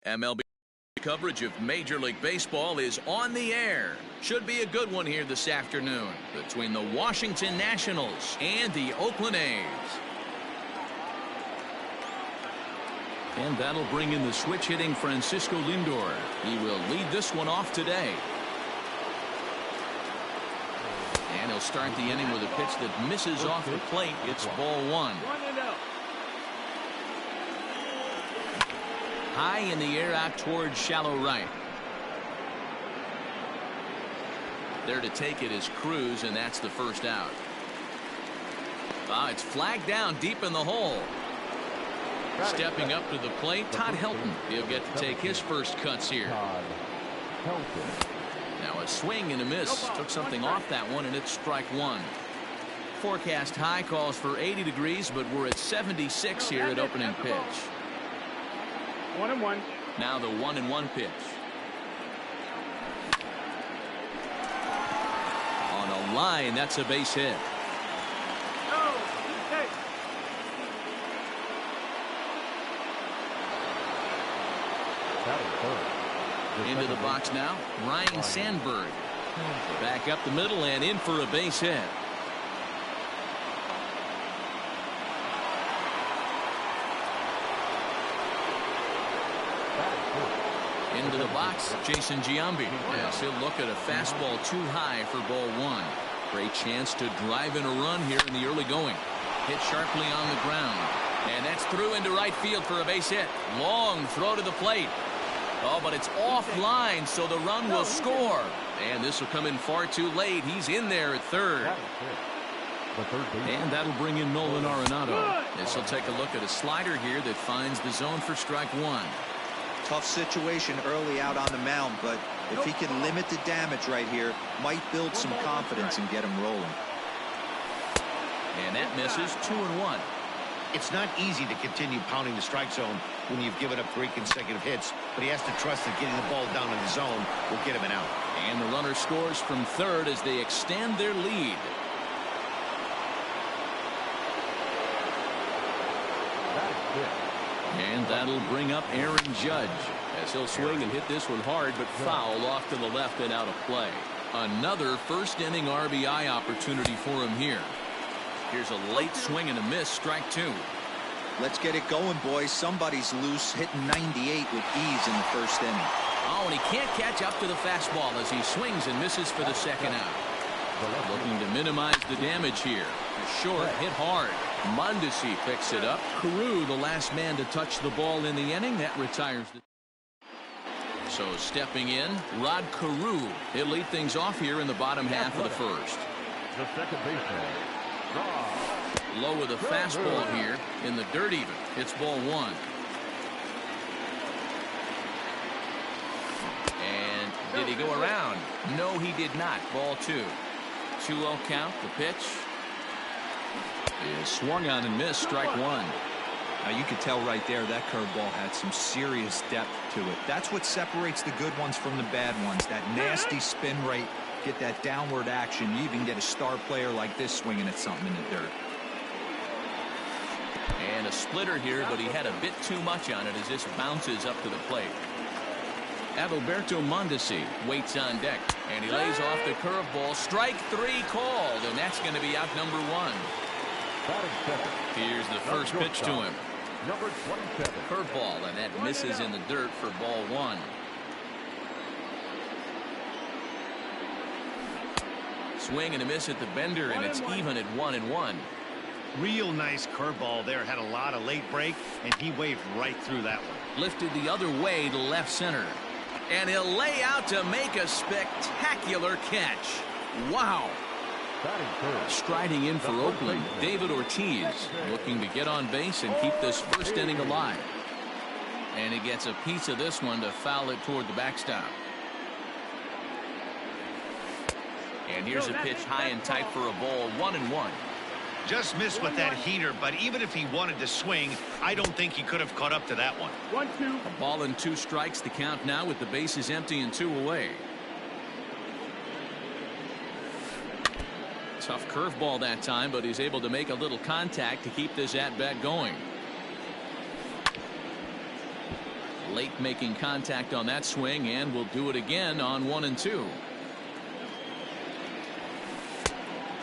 MLB coverage of Major League Baseball is on the air. Should be a good one here this afternoon between the Washington Nationals and the Oakland A's. And that'll bring in the switch-hitting Francisco Lindor. He will lead this one off today. And he'll start the inning with a pitch that misses off the plate. It's ball one. High in the air out towards shallow right. There to take it is Cruz, and that's the first out. It's flagged down deep in the hole. Stepping up to the plate, Todd Helton. He'll get to take his first cuts here. Now a swing and a miss. Took something off that one, and it's strike one. Forecast high calls for 80 degrees, but we're at 76 here at opening pitch. 1-1. Now the 1-1 pitch. On a line, that's a base hit. Into the box now, Ryan Sandberg. Back up the middle and in for a base hit. Into the box, Jason Giambi. Yes, he'll look at a fastball too high for ball one. Great chance to drive in a run here in the early going. Hit sharply on the ground. And that's through into right field for a base hit. Long throw to the plate. Oh, but it's offline, so the run will score. And this will come in far too late. He's in there at third. And that'll bring in Nolan Arenado. This will take a look at a slider here that finds the zone for strike one. Tough situation early out on the mound, but if he can limit the damage right here, might build some confidence and get him rolling. And that misses 2-1. It's not easy to continue pounding the strike zone when you've given up 3 consecutive hits, but he has to trust that getting the ball down in the zone will get him an out. And the runner scores from third as they extend their lead. And that'll bring up Aaron Judge as he'll swing and hit this one hard, but foul off to the left and out of play. Another first inning RBI opportunity for him here. Here's a late swing and a miss, strike two. Let's get it going, boys. Somebody's loose, hitting 98 with ease in the first inning. Oh, and he can't catch up to the fastball as he swings and misses for the second out. Looking to minimize the damage here. Short, hit hard. Mondesi picks it up. Carew, the last man to touch the ball in the inning. That retires the... So stepping in, Rod Carew. He'll lead things off here in the bottom half of the first. The second baseman. Low with a fastball here in the dirt even. It's ball one. And did he go around? No, he did not. Ball two. 2-0 count. The pitch is swung on and missed. Strike one. Now you could tell right there that curveball had some serious depth to it. That's what separates the good ones from the bad ones. That nasty spin rate, get that downward action. You even get a star player like this swinging at something in the dirt. And a splitter here, but he had a bit too much on it as this bounces up to the plate. Adalberto Mondesi waits on deck, and he lays off the curveball. Strike three called, and that's going to be out number one. Here's the first pitch to him. Number 27. Curveball, and that misses in the dirt for ball one. Swing and a miss at the bender, and it's even at 1-1. Real nice curveball there. Had a lot of late break, and he waved right through that one. Lifted the other way to left center. And he'll lay out to make a spectacular catch. Wow. Striding in for Oakland, David Ortiz, looking to get on base and keep this first inning alive. And he gets a piece of this one to foul it toward the backstop. And here's a pitch high and tight for a ball. 1-1. Just missed with that heater, but even if he wanted to swing, I don't think he could have caught up to that one. 1-2. A ball and 2 strikes. The count now with the bases empty and 2 away. Tough curveball that time, but he's able to make a little contact to keep this at-bat going. Late making contact on that swing, and will do it again on 1-2.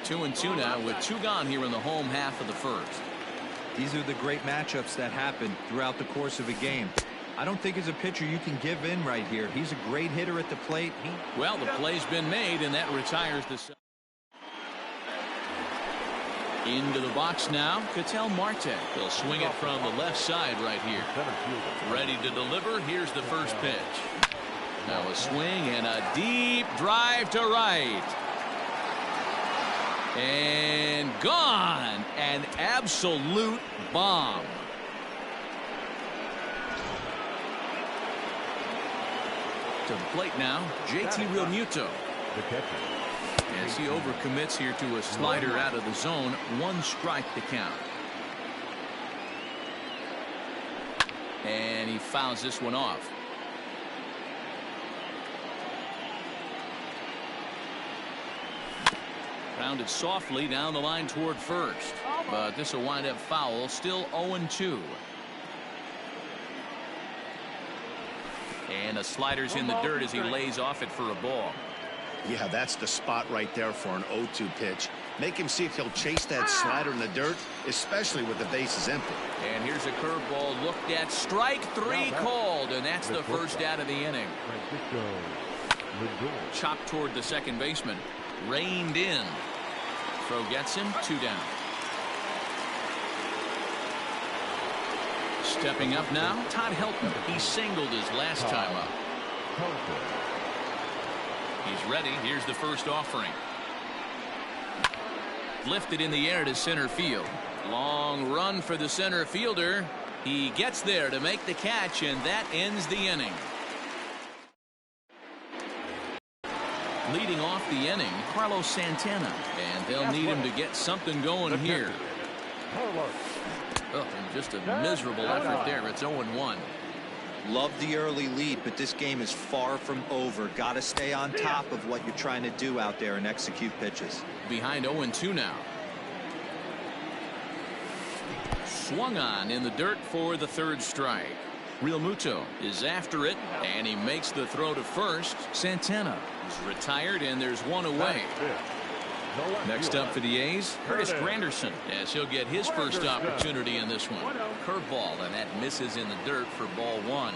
2-2 now with 2 gone here in the home half of the first. These are the great matchups that happen throughout the course of a game. I don't think as a pitcher you can give in right here. He's a great hitter at the plate. Well, the play's been made, and that retires the... Into the box now, Ketel Marte. He'll swing it from the left side right here. Ready to deliver. Here's the first pitch. Now a swing and a deep drive to right. And gone. An absolute bomb. To the plate now, JT Realmuto. The catcher. As he overcommits here to a slider out of the zone, 1 strike to count. And he fouls this one off. Grounded softly down the line toward first. But this will wind up foul. Still 0-2. And a slider's in the dirt as he lays off it for a ball. Yeah, that's the spot right there for an 0-2 pitch. Make him see if he'll chase that slider in the dirt, especially with the bases empty. And here's a curveball looked at. Strike 3 called, and that's the first out of the inning. Chopped toward the second baseman. Reined in. Throw gets him. 2 down. Stepping up now, Todd Helton. He singled his last time up. He's ready. Here's the first offering. Lifted in the air to center field. Long run for the center fielder. He gets there to make the catch, and that ends the inning. Leading off the inning, Carlos Santana. And they'll need him to get something going here. Oh, and just a miserable effort there. It's 0-1. Love the early lead, but this game is far from over. Got to stay on top of what you're trying to do out there and execute pitches. Behind 0-2 now. Swung on in the dirt for the 3rd strike. Realmuto is after it, and he makes the throw to first. Santana is retired, and there's 1 away. Next up for the A's, Curtis Granderson, as he'll get his first opportunity in this one. Curveball, and that misses in the dirt for ball 1.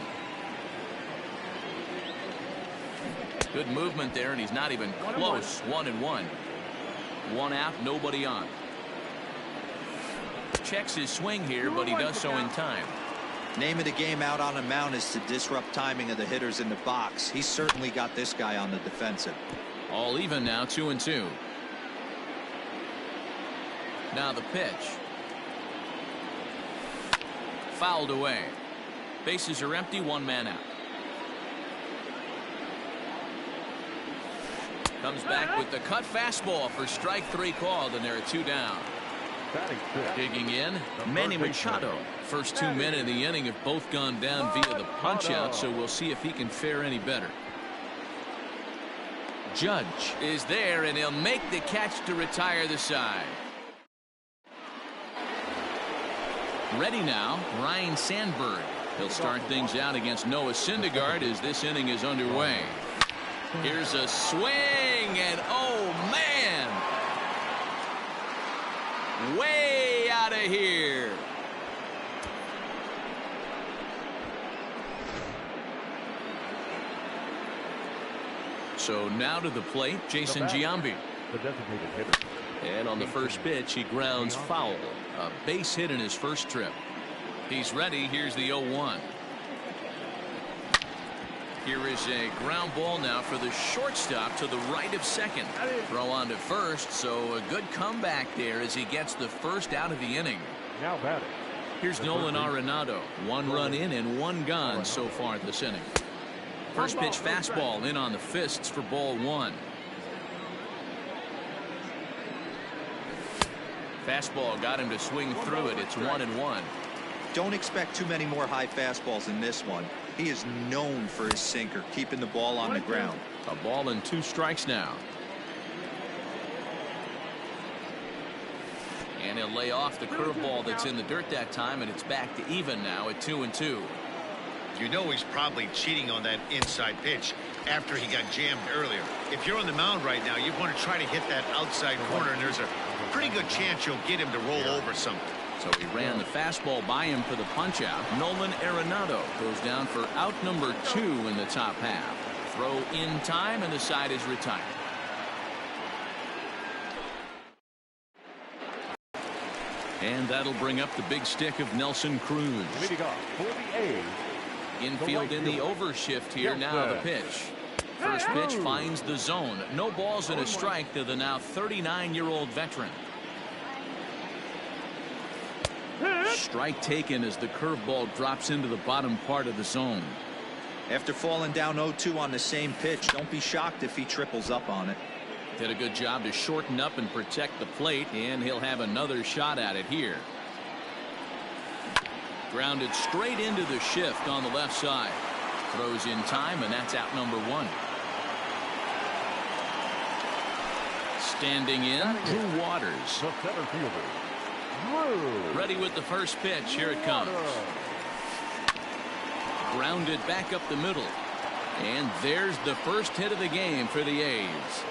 Good movement there, and he's not even close. 1-1. 1 out, nobody on. Checks his swing here, but he does so in time. Name of the game out on a mound is to disrupt timing of the hitters in the box. He's certainly got this guy on the defensive. All even now, 2-2. Now the pitch. Fouled away. Bases are empty, 1 man out. Comes back with the cut fastball for strike 3 called, and there are 2 down. Digging in, Manny Machado. First 2 men in the inning have both gone down via the punch out, so we'll see if he can fare any better. Judge is there, and he'll make the catch to retire the side. Ready now, Ryan Sandberg. He'll start things out against Noah Syndergaard as this inning is underway. Here's a swing, and oh man, way out of here. So now to the plate, Jason Giambi. The designated hitter. And on the first pitch, he grounds foul. A base hit in his first trip. He's ready. Here's the 0-1. Here is a ground ball now for the shortstop to the right of second. Throw on to first, so a good comeback there as he gets the first out of the inning. Now batting. Here's Nolan Arenado. 1 run in and 1 gone so far this inning. First pitch fastball in on the fists for ball 1. Fastball got him to swing through it. It's 1-1. Don't expect too many more high fastballs in this one. He is known for his sinker, keeping the ball on the ground. A ball and 2 strikes now. And he'll lay off the curveball that's in the dirt that time, and it's back to even now at 2-2. You know he's probably cheating on that inside pitch after he got jammed earlier. If you're on the mound right now, you want to try to hit that outside corner, and there's a pretty good chance you'll get him to roll over something. So he ran the fastball by him for the punch-out. Nolan Arenado goes down for out number 2 in the top half. Throw in time, and the side is retired. And that'll bring up the big stick of Nelson Cruz. Leading off for the A's. Infield in the overshift here. Now the pitch. First pitch finds the zone. No balls and a strike to the now 39-year-old veteran. Strike taken as the curveball drops into the bottom part of the zone. After falling down 0-2 on the same pitch, don't be shocked if he triples up on it. Did a good job to shorten up and protect the plate, and he'll have another shot at it here. Grounded straight into the shift on the left side. Throws in time, and that's out number 1. Standing in, Drew Waters. The center fielder, Drew. Ready with the first pitch. Here it comes. Grounded back up the middle. And there's the first hit of the game for the A's.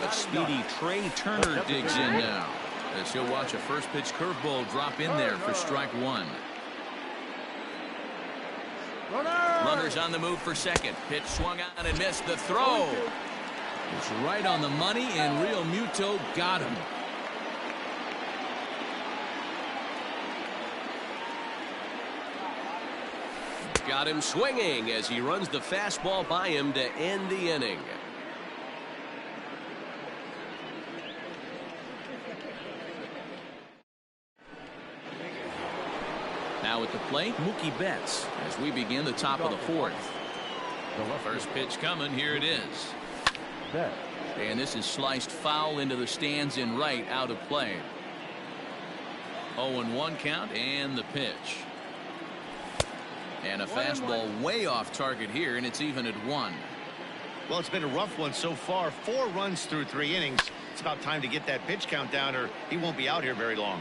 But speedy Trey Turner digs in now, as he'll watch a first pitch curveball drop in there for strike 1. Runners on the move for second. Pitch swung out and missed. The throw. It's right on the money, and Real Muto got him. Got him swinging as he runs the fastball by him to end the inning. Now at the plate, Mookie Betts as we begin the top of the 4th. First pitch coming. Here it is. And this is sliced foul into the stands in right, out of play. 0-1 count, and the pitch. And a fastball way off target here, and it's even at 1. Well, it's been a rough one so far. 4 runs through 3 innings. It's about time to get that pitch count down, or he won't be out here very long.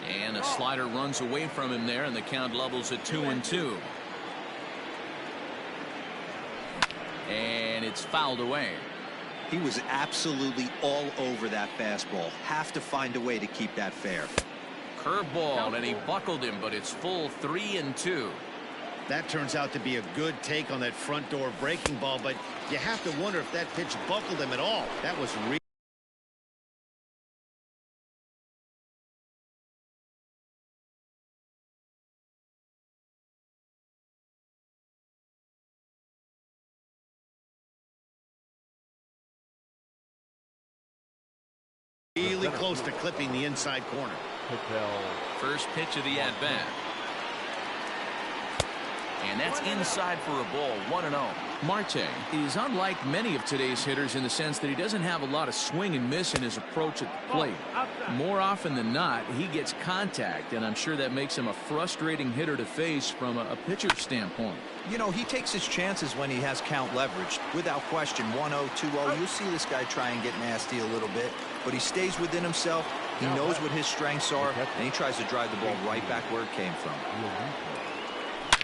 And a slider runs away from him there, and the count levels at 2-2. And it's fouled away. He was absolutely all over that fastball. Have to find a way to keep that fair. Curveball, and he buckled him, but it's full 3-2. That turns out to be a good take on that front door breaking ball, but you have to wonder if that pitch buckled him at all. That was really close to clipping the inside corner. First pitch of the at-bat. And that's inside for a ball. 1-0. Marte is unlike many of today's hitters in the sense that he doesn't have a lot of swing and miss in his approach at the plate. More often than not, he gets contact, and I'm sure that makes him a frustrating hitter to face from a pitcher's standpoint. You know, he takes his chances when he has count leveraged. Without question, 1-0, 2-0. You'll see this guy try and get nasty a little bit, but he stays within himself. He knows what his strengths are, and he tries to drive the ball right back where it came from.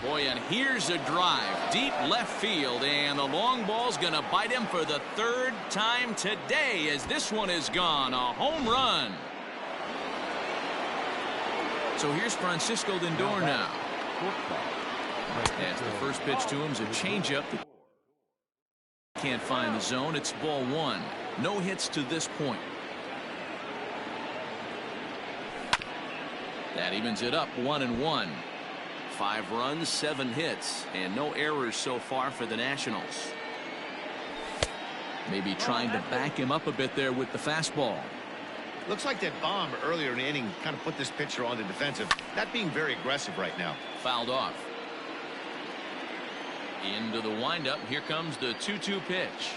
Boy, and here's a drive. Deep left field, and the long ball's going to bite him for the 3rd time today as this one is gone. A home run. So here's Francisco Lindor now. As the first pitch to him's a changeup. Can't find the zone. It's ball 1. No hits to this point. That evens it up 1-1. 5 runs, 7 hits, and no errors so far for the Nationals. Maybe trying to back him up a bit there with the fastball. Looks like that bomb earlier in the inning kind of put this pitcher on the defensive. Not being very aggressive right now. Fouled off. Into the windup. Here comes the 2-2 pitch.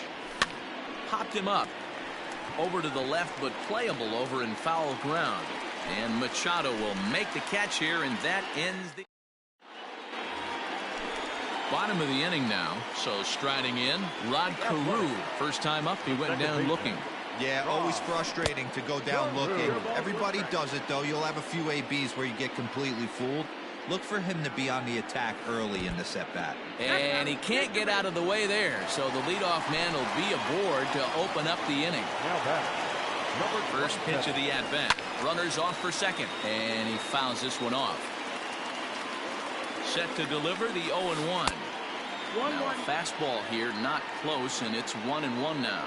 Popped him up. Over to the left, but playable over in foul ground. And Machado will make the catch here, and that ends the... Bottom of the inning now. So striding in, Rod Carew. First time up, he went down looking. Yeah, always frustrating to go down looking. Everybody does it, though. You'll have a few ABs where you get completely fooled. Look for him to be on the attack early in this at-bat. And he can't get out of the way there, so the leadoff man will be aboard to open up the inning. First pitch of the at-bat. Runners off for second, and he fouls this one off. Set to deliver the 0-1. Now a fastball here, not close, and it's 1-1 now.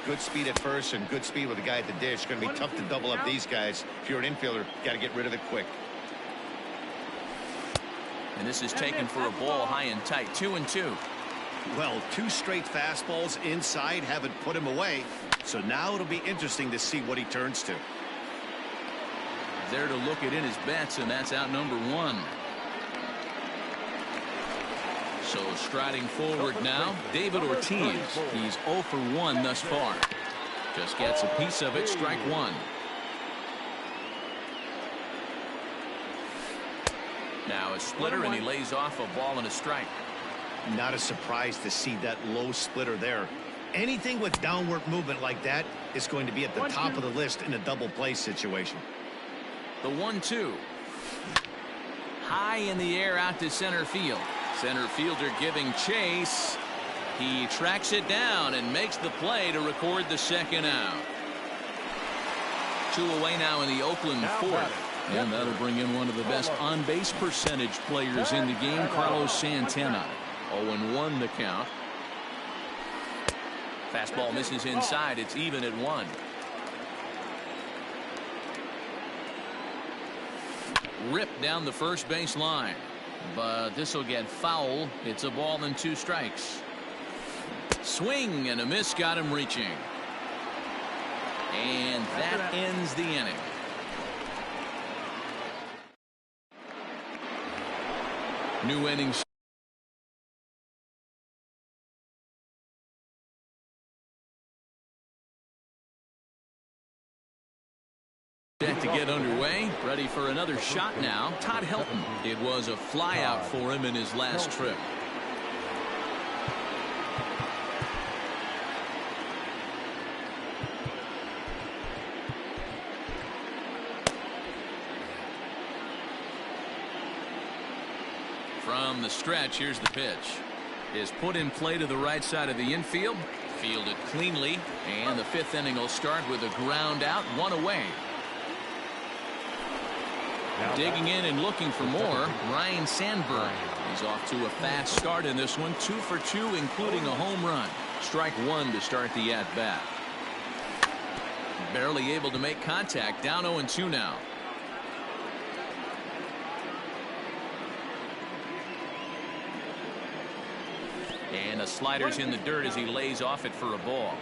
Good speed at first and good speed with the guy at the dish. It's going to be tough to double up these guys. If you're an infielder, got to get rid of it quick. And this is taken for a ball high and tight. 2-2. Well, 2 straight fastballs inside haven't put him away. So now it'll be interesting to see what he turns to. There to look it in his bets, and that's out number 1. So striding forward now, David Ortiz. He's 0 for 1 thus far. Just gets a piece of it, strike 1. Now a splitter, and he lays off a ball and a strike. Not a surprise to see that low splitter there. Anything with downward movement like that is going to be at the top of the list in a double play situation. The 1-2. High in the air out to center field. Center fielder giving chase. He tracks it down and makes the play to record the second out. 2 away now in the Oakland 4th. And that'll bring in one of the best on-base percentage players in the game, Carlos Santana. 0-1 the count. Fastball misses inside. It's even at 1. Ripped down the first base line. But this will get foul. It's a ball and 2 strikes. Swing and a miss got him reaching. And that ends the inning. New inning. Set to get underway. Ready for another shot now. Todd Helton. It was a flyout for him in his last trip. From the stretch, here's the pitch. Is put in play to the right side of the infield. Fielded cleanly. And the 5th inning will start with a ground out, 1 away. Digging in and looking for more, Ryan Sandberg. He's off to a fast start in this one. 2 for 2, including a home run. Strike 1 to start the at-bat. Barely able to make contact. Down 0-2 now. And a slider's in the dirt as he lays off it for a ball.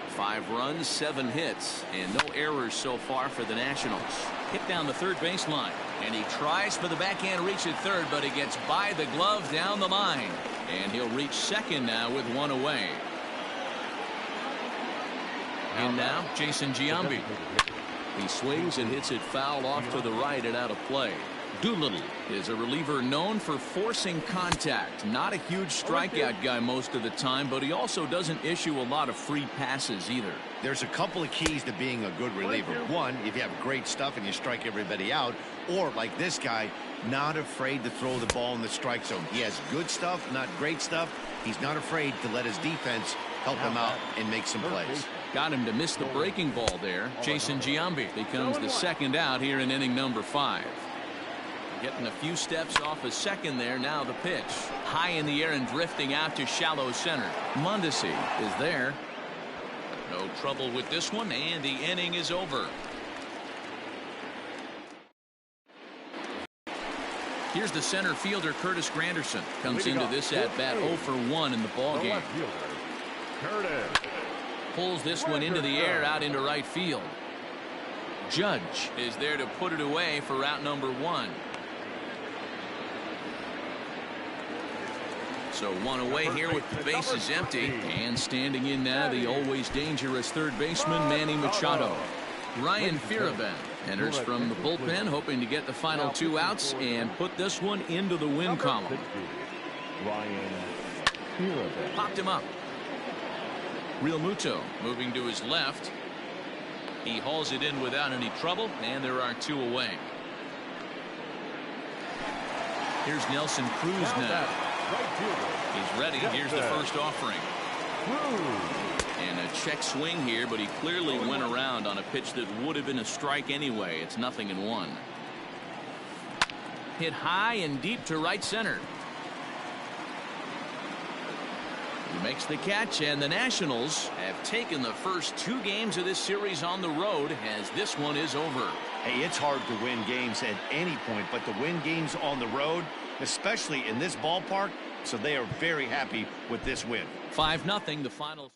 5 runs, 7 hits, and no errors so far for the Nationals. Hit down the third baseline, and he tries for the backhand reach at third, but he gets by the glove down the line. And he'll reach second now with 1 away. And now, Jason Giambi. He swings and hits it foul off to the right and out of play. Doolittle is a reliever known for forcing contact. Not a huge strikeout guy most of the time, but he also doesn't issue a lot of free passes either. There's a couple of keys to being a good reliever. One, if you have great stuff and you strike everybody out, or like this guy, not afraid to throw the ball in the strike zone. He has good stuff, not great stuff. He's not afraid to let his defense help him out and make some plays. Got him to miss the breaking ball there. Jason Giambi becomes the second out here in inning number 5. Getting a few steps off a second there. Now the pitch. High in the air and drifting out to shallow center. Mondesi is there. No trouble with this one, and the inning is over. Here's the center fielder, Curtis Granderson. Comes into this at-bat 0 for 1 in the ballgame. Pulls this one into the air out into right field. Judge is there to put it away for out number 1. So 1 away here with the bases empty. And standing in now, the always dangerous third baseman, Manny Machado. Ryan Fearabend enters from the bullpen, hoping to get the final 2 outs and put this one into the win column. Ryan Fearabay. Popped him up. Real Muto moving to his left. He hauls it in without any trouble, and there are 2 away. Here's Nelson Cruz now. Right fielder. He's ready. Here's the first offering. Cruz. And a check swing here, but he clearly went around on a pitch that would have been a strike anyway. It's 0-1. Hit high and deep to right center. He makes the catch, and the Nationals have taken the first 2 games of this series on the road, as this one is over. Hey, it's hard to win games at any point, but to win games on the road, especially in this ballpark, so they are very happy with this win. 5-0, the final.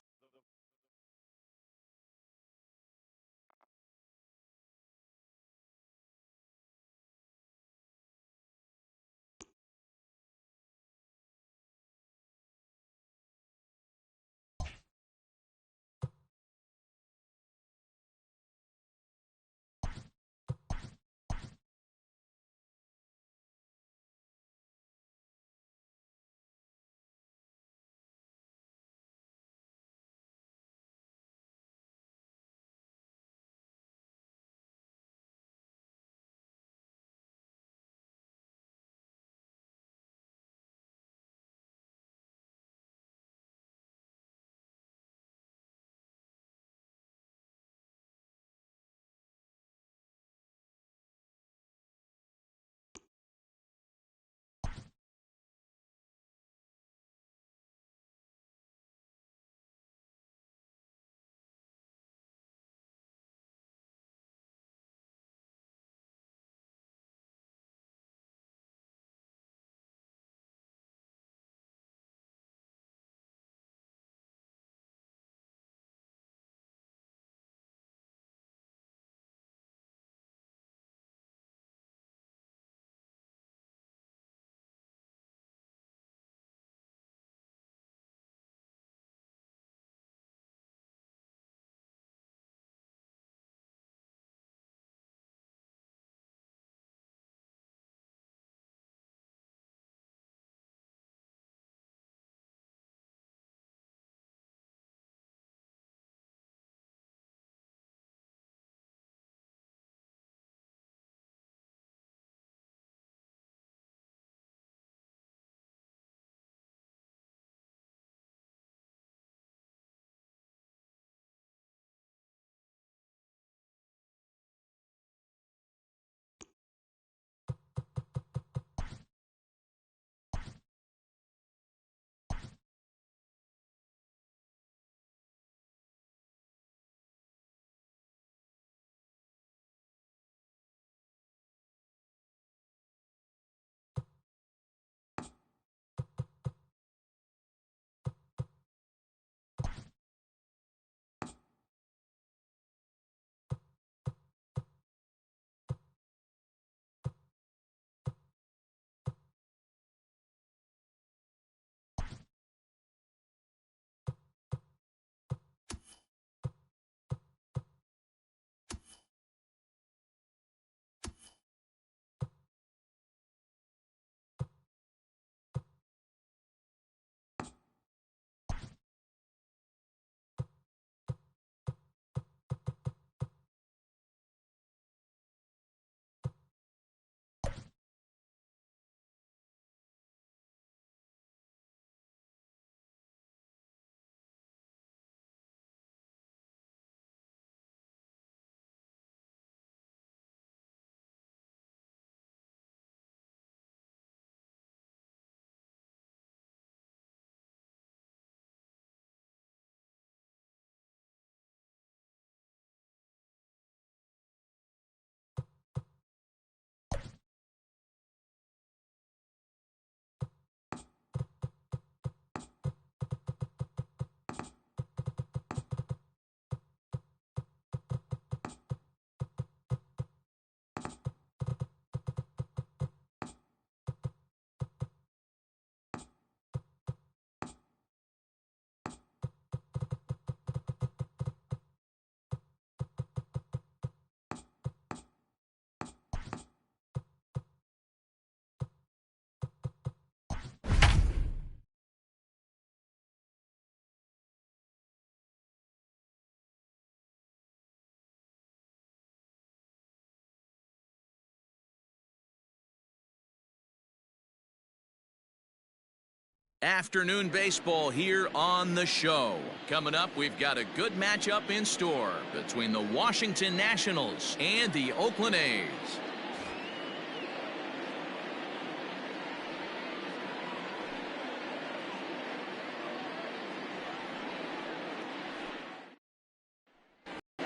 Afternoon baseball here on the show. Coming up, we've got a good matchup in store between the Washington Nationals and the Oakland A's.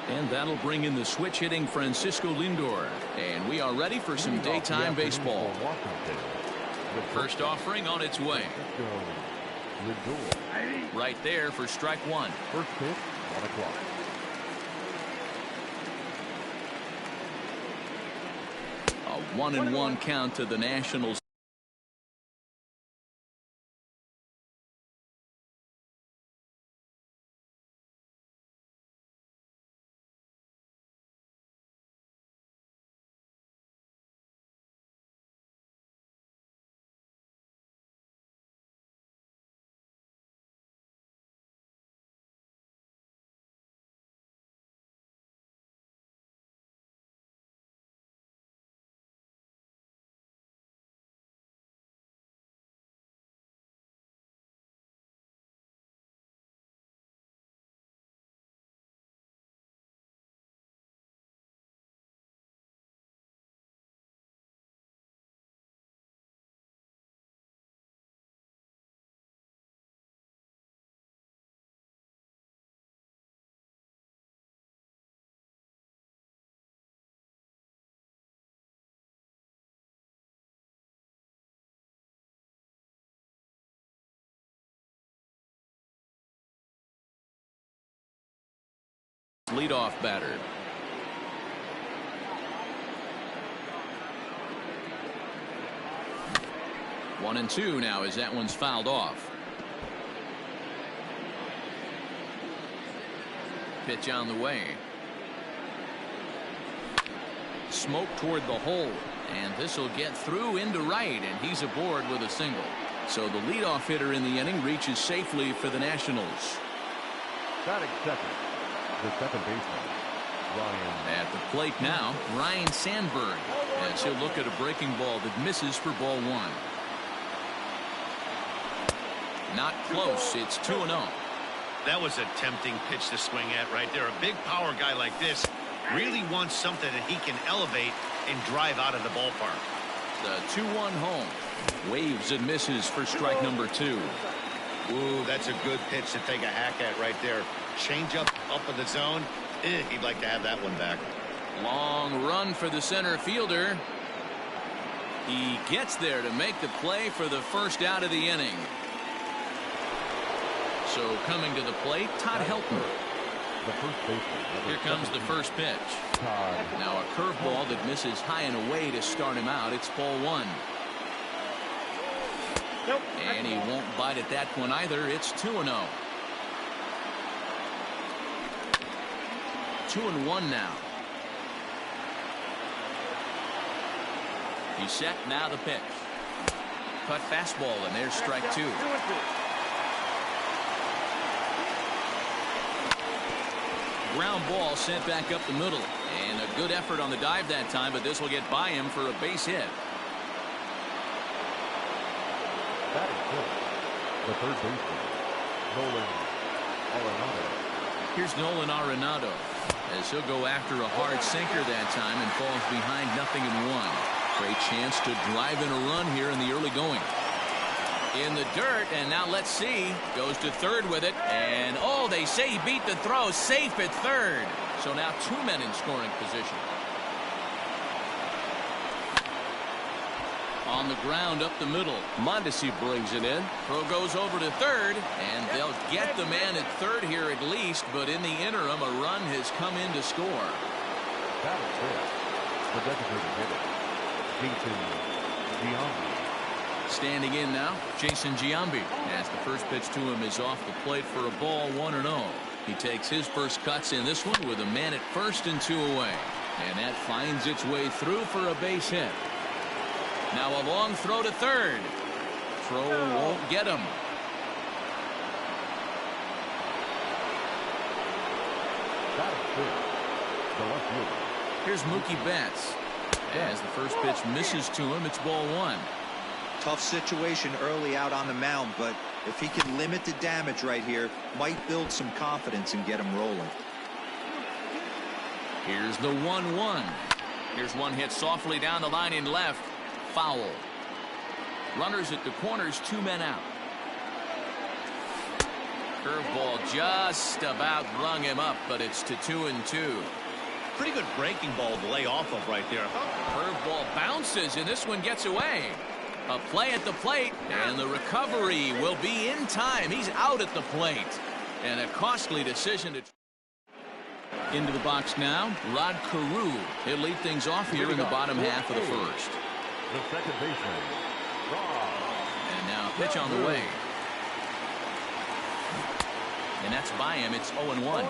And that'll bring in the switch hitting Francisco Lindor. And we are ready for some daytime baseball. First offering on its way. Right there for strike one. First pitch, 1 o'clock. A 1-1 count to the Nationals. Leadoff batter. One and two now as that one's fouled off. Pitch on the way. Smoke toward the hole, and this will get through into right, and he's aboard with a single. So the leadoff hitter in the inning reaches safely for the Nationals. Batting second, the second baseman, Ryan. At the plate now, Ryan Sandberg, as he'll look at a breaking ball that misses for ball one. Not close. It's 2-0. That was a tempting pitch to swing at right there. A big power guy like this really wants something that he can elevate and drive out of the ballpark. The 2-1 home. Waves and misses for strike number two. Ooh, that's a good pitch to take a hack at right there. Change up in the zone. He'd like to have that one back. Long run for the center fielder. He gets there to make the play for the first out of the inning. So coming to the plate, Todd Helton. The first baseman. Here comes the first pitch. Todd. Now a curveball that misses high and away to start him out. It's ball one. Nope. And he won't bite at that one either. It's 2-0. 2-1 now. He's set. Now the pitch. Cut fastball, and there's strike two. Ground ball sent back up the middle, and a good effort on the dive that time, but this will get by him for a base hit. Batting fifth, the third baseman, Nolan Arenado. Here's Nolan Arenado, as he'll go after a hard sinker that time and falls behind 0-1. Great chance to drive in a run here in the early going. In the dirt, and now let's see. Goes to third with it, and oh, they say he beat the throw. Safe at third. So now two men in scoring position. On the ground up the middle. Mondesi brings it in. Throw goes over to third, and they'll get the man at third here at least, but in the interim, a run has come in to score. Batting fifth, the designated hitter, Jason Giambi. Standing in now, Jason Giambi, as the first pitch to him is off the plate for a ball, 1-0. He takes his first cuts in this one with a man at first and two away. And that finds its way through for a base hit. Now a long throw to third. Throw won't get him. Batting fifth, the left fielder. Here's Mookie Betts. As the first pitch misses to him, it's ball one. Tough situation early out on the mound, but If he can limit the damage right here, might build some confidence and get him rolling. Here's the 1-1. Here's one hit softly down the line in left. Foul. Runners at the corners, 2 men out. Curveball just about rung him up, but it's to 2-2. Pretty good breaking ball to lay off of right there. Curveball bounces, and this one gets away. A play at the plate, and the recovery will be in time. He's out at the plate. And a costly decision to... Into the box now, Rod Carew. He'll lead things off here in the bottom half of the first. The second baseman, And now a pitch on the way. And that's by him. It's 0-1.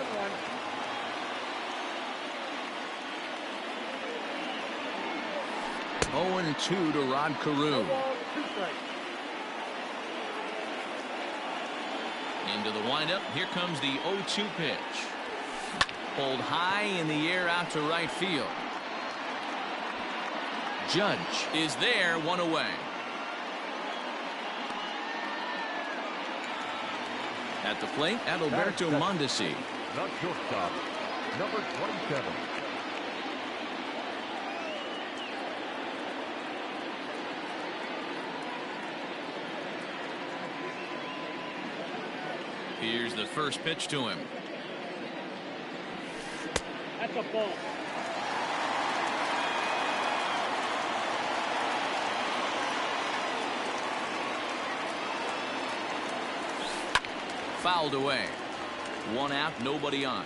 0-2 to Rod Carew. Into the windup. Here comes the 0-2 pitch. Pulled high in the air out to right field. Judge is there, 1 away. At the plate, Adalberto Mondesi. not shortstop, number 27. Here's the first pitch to him. That's a ball. Fouled away. 1 out, nobody on.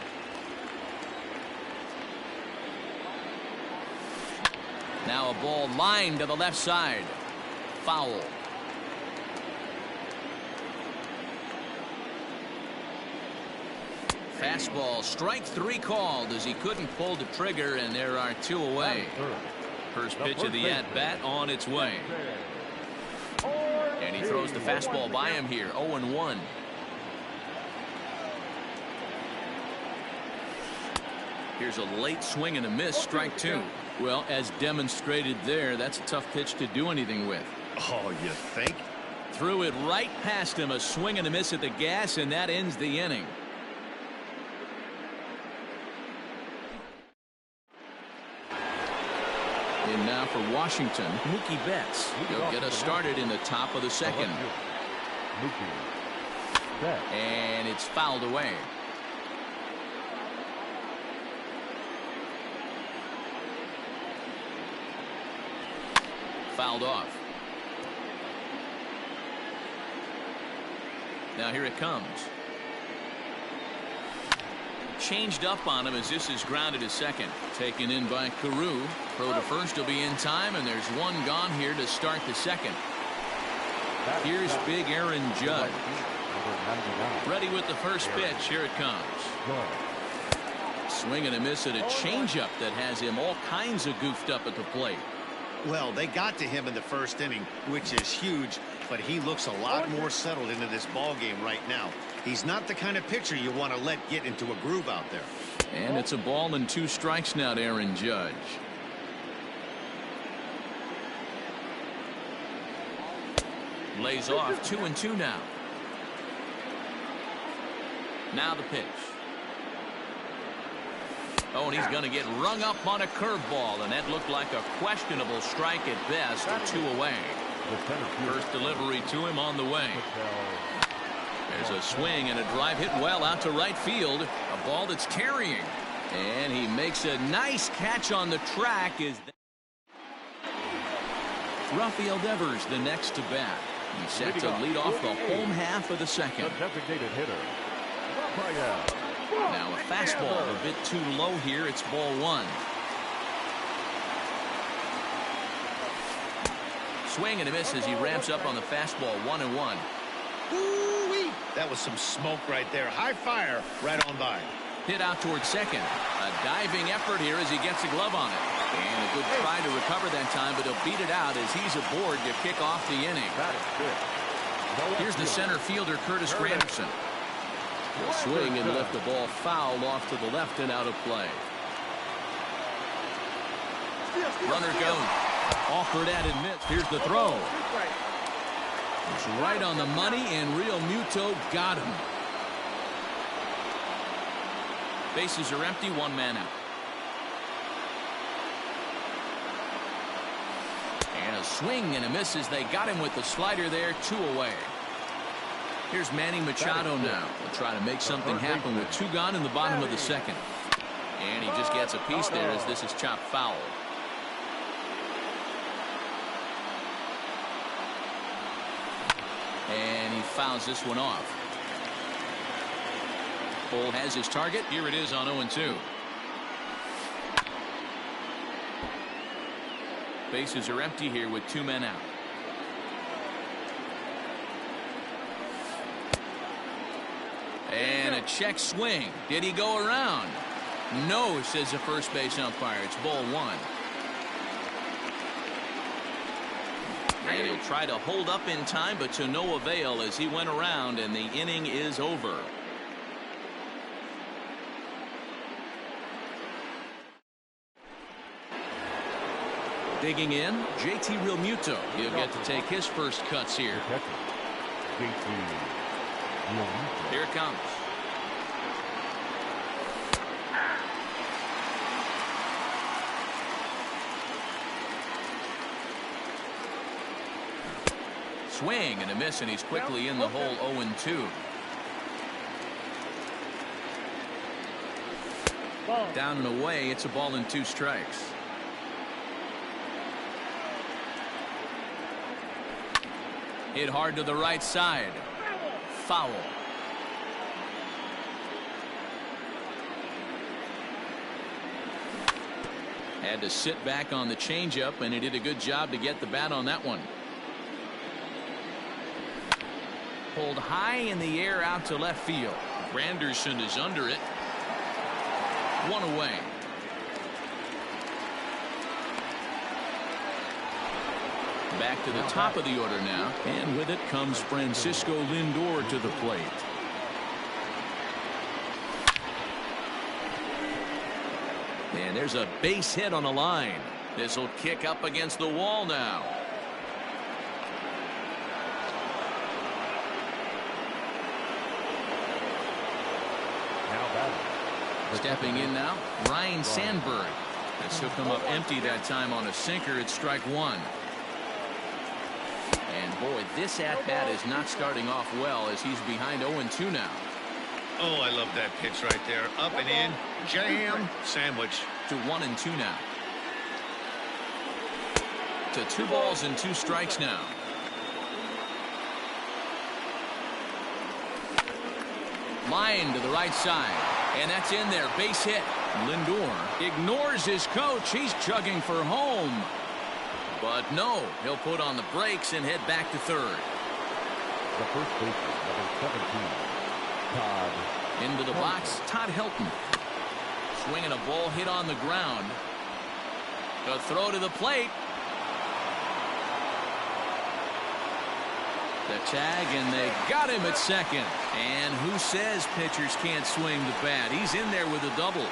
Now a ball lined to the left side. Foul. Fastball, strike 3 called as he couldn't pull the trigger, and there are 2 away. First pitch of the at-bat on its way. And he throws the fastball by him here, 0-1. Here's a late swing and a miss, strike 2. Well, as demonstrated there, that's a tough pitch to do anything with. Oh, you think? Threw it right past him, a swing and a miss at the gas, and that ends the inning. And now for Washington, Mookie Betts. He'll get us started in the top of the second. And it's fouled away. Fouled off. Now here it comes. Changed up on him as this is grounded to second. Taken in by Carew. Throw to first will be in time, and there's 1 gone here to start the second. Here's big Aaron Judge. Ready with the first pitch. Here it comes. Swing and a miss at a changeup that has him all kinds of goofed up at the plate. Well, they got to him in the first inning, which is huge, but he looks a lot more settled into this ball game right now. He's not the kind of pitcher you want to let get into a groove out there. And it's a ball and 2 strikes now to Aaron Judge. Lays off, 2-2 now. Now the pitch. Oh, and he's going to get rung up on a curveball, and that looked like a questionable strike at best, 2 away. First delivery to him on the way. There's a swing and a drive hit well out to right field. A ball that's carrying. And he makes a nice catch on the track. Rafael Devers, the next to bat. He's set to lead off the home half of the second. The designated hitter, Rafael. Now a fastball a bit too low here. It's ball 1. Swing and a miss as he ramps up on the fastball. 1-1. Ooh-wee. That was some smoke right there. High fire right on by. Hit out towards second. A diving effort here as he gets a glove on it. And a good try to recover that time, but he'll beat it out as he's aboard to kick off the inning. Here's the center fielder, Curtis Granderson. He'll swing and lift the ball foul off to the left and out of play. Runner goes. Offered at and missed. Here's the throw. It's right on the money, and Real Muto got him. Bases are empty, one man out. And a swing and a miss as they got him with the slider there, 2 away. Here's Manny Machado now. He'll try to make something happen with 2 gone in the bottom of the second. And he just gets a piece there as this is chopped foul. And he fouls this one off. Cole has his target. Here it is on 0-2. Bases are empty here with 2 men out. And a check swing. Did he go around? No, says the first base umpire. It's ball 1. And he'll try to hold up in time, but to no avail as he went around, and the inning is over. Digging in, JT Realmuto. He'll get to take his first cuts here. Here it comes. Swing and a miss, and he's quickly in the hole. 0-2. Down and away. It's a ball and 2 strikes. Hit hard to the right side. Foul. Had to sit back on the changeup, and he did a good job to get the bat on that one. Pulled high in the air out to left field. Granderson is under it. 1 away. Back to the top of the order now, and with it comes Francisco Lindor to the plate. And there's a base hit on the line. This will kick up against the wall now. Stepping in now, Ryan Sandberg. This will come up empty that time on a sinker. It's strike 1. And boy, this at-bat is not starting off well as he's behind 0-2 now. Oh, I love that pitch right there. Up and in, jam, sandwich. To 1-2 now. To 2 balls and 2 strikes now. Line to the right side. And that's in there. Base hit. Lindor ignores his coach. He's chugging for home. But no, he'll put on the brakes and head back to third. The first baseman, number 17, Todd. Into the box, Todd Helton. Swinging a ball hit on the ground. The throw to the plate. The tag, and they got him at second. And who says pitchers can't swing the bat? He's in there with a double.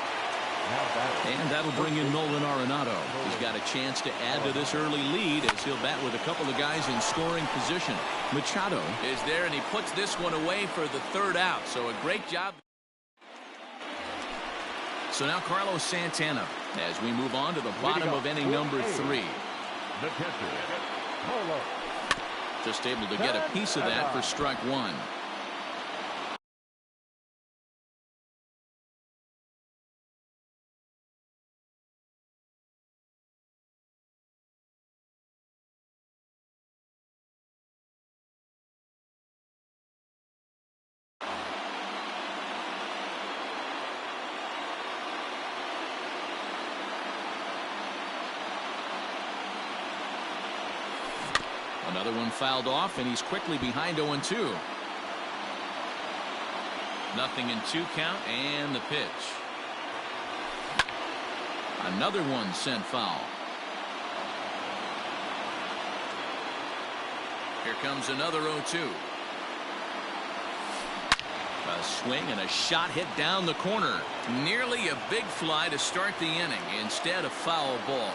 And that'll bring in Nolan Arenado. He's got a chance to add to this early lead as he'll bat with a couple of guys in scoring position. Machado is there, and he puts this one away for the 3rd out. So a great job. So now Carlos Santana as we move on to the bottom of inning number 3. The catcher, Carlos. Just able to get a piece of that for strike 1. Another one fouled off, and he's quickly behind 0-2. Nothing in 2 count, and the pitch. Another one sent foul. Here comes another 0-2. A swing and a shot hit down the corner. Nearly a big fly to start the inning. Instead, a foul ball.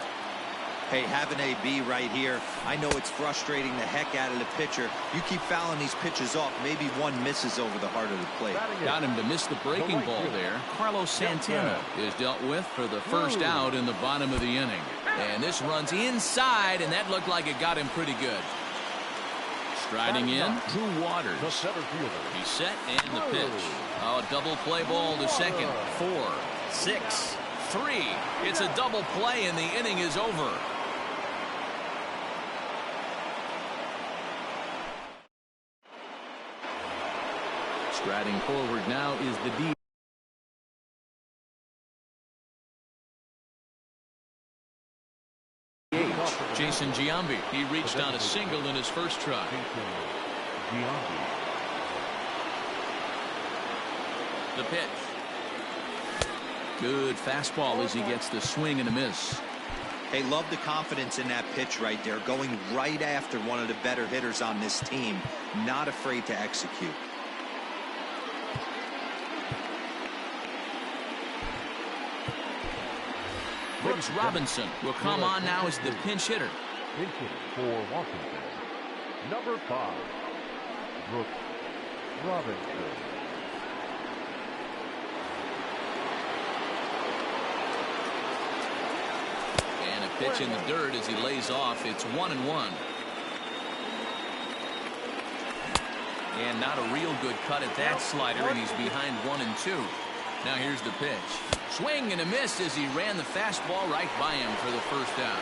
Hey, have an AB right here. I know it's frustrating the heck out of the pitcher. You keep fouling these pitches off, maybe one misses over the heart of the plate. Got him to miss the breaking ball there. Carlos Santana is dealt with for the first out in the bottom of the inning. And this runs inside, and that looked like it got him pretty good. Striding in, Drew Waters. He's set, and the pitch. Oh, double play ball to second. 4, 6, 3. It's a double play, and the inning is over. Striding forward now is the D. Jason Giambi. He reached on a single in his first try. The pitch. Good fastball as he gets the swing and a miss. Hey, love the confidence in that pitch right there. Going right after one of the better hitters on this team. Not afraid to execute. Brooks Robinson will come on now as the pinch hitter. Pinch hitter for Washington, number 5, Brooks Robinson. And a pitch in the dirt as he lays off. It's 1-1. And not a real good cut at that slider, and he's behind 1-2. Now here's the pitch. Swing and a miss as he ran the fastball right by him for the first out.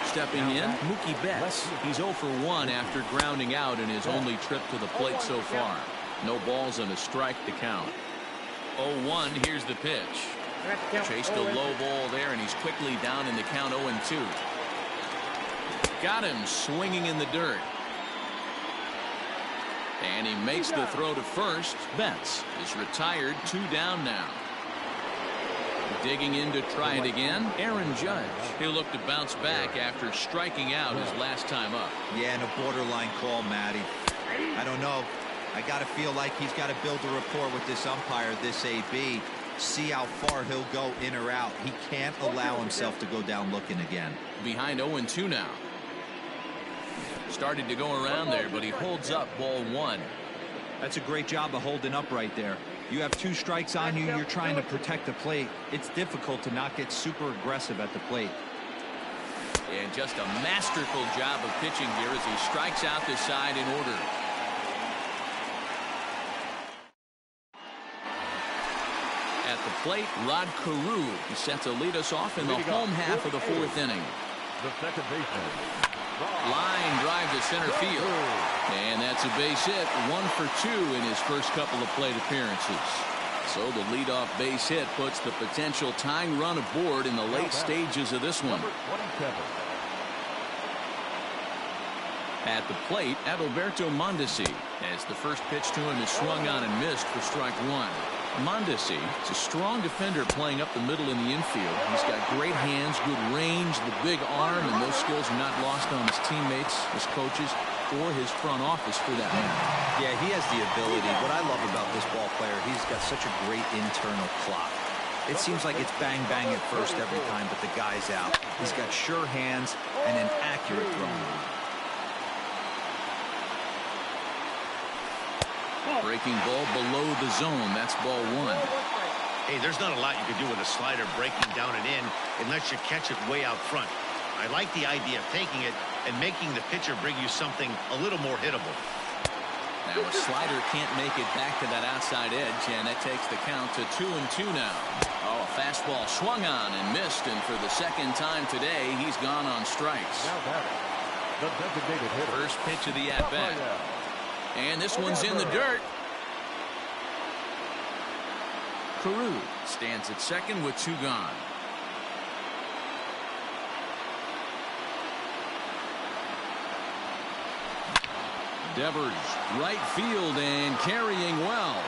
Stepping in, Mookie Betts. He's 0 for 1 after grounding out in his only trip to the plate so far. No balls and a strike to count. 0-1, here's the pitch. Chased a low ball there, and he's quickly down in the count 0-2. Got him swinging in the dirt. And he makes the throw to first. Betts is retired, 2 down now. Digging in to try it again, Aaron Judge. He'll look to bounce back after striking out his last time up. Yeah, and a borderline call, Matty. I don't know. I got to feel like he's got to build a rapport with this umpire, this AB. See how far he'll go in or out. He can't allow himself to go down looking again. Behind 0-2 now. Started to go around there, but he holds up ball 1. That's a great job of holding up right there. You have 2 strikes on you. You're trying to protect the plate. It's difficult to not get super aggressive at the plate. And just a masterful job of pitching here as he strikes out the side in order. At the plate, Rod Carew is set to lead us off in the home half of the 4th inning. The second baseman. Line drive to center field. And that's a base hit. 1 for 2 in his first couple of plate appearances. So the leadoff base hit puts the potential tying run aboard in the late stages of this one. At the plate, Adalberto Mondesi, as the first pitch to him is swung on and missed for strike 1. Mondesi is a strong defender playing up the middle in the infield. He's got great hands, good range, the big arm, and those skills are not lost on his teammates, his coaches, or his front office for that matter. Yeah, he has the ability. What I love about this ball player, he's got such a great internal clock. It seems like it's bang bang at first every time, but the guy's out. He's got sure hands and an accurate throwing arm. Breaking ball below the zone. That's ball 1. Hey, there's not a lot you can do with a slider breaking down and in unless you catch it way out front. I like the idea of taking it and making the pitcher bring you something a little more hittable. Now a slider can't make it back to that outside edge, and that takes the count to 2-2 now. Oh, a fastball swung on and missed, and for the second time today, he's gone on strikes. The designated hitter. First pitch of the at-bat. And this one's in the dirt. Carew stands at second with 2 gone. Devers, right field and carrying well.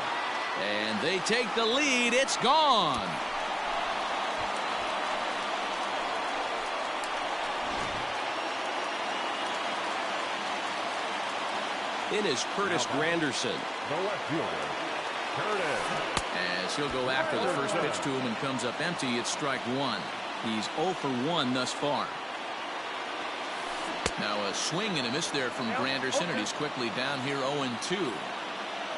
And they take the lead. It's gone. It is Curtis Granderson. The left fielder, Curtis. As he'll go after the first pitch to him and comes up empty, it's strike 1. He's 0 for 1 thus far. Now a swing and a miss there from Granderson, and he's quickly down here 0-2.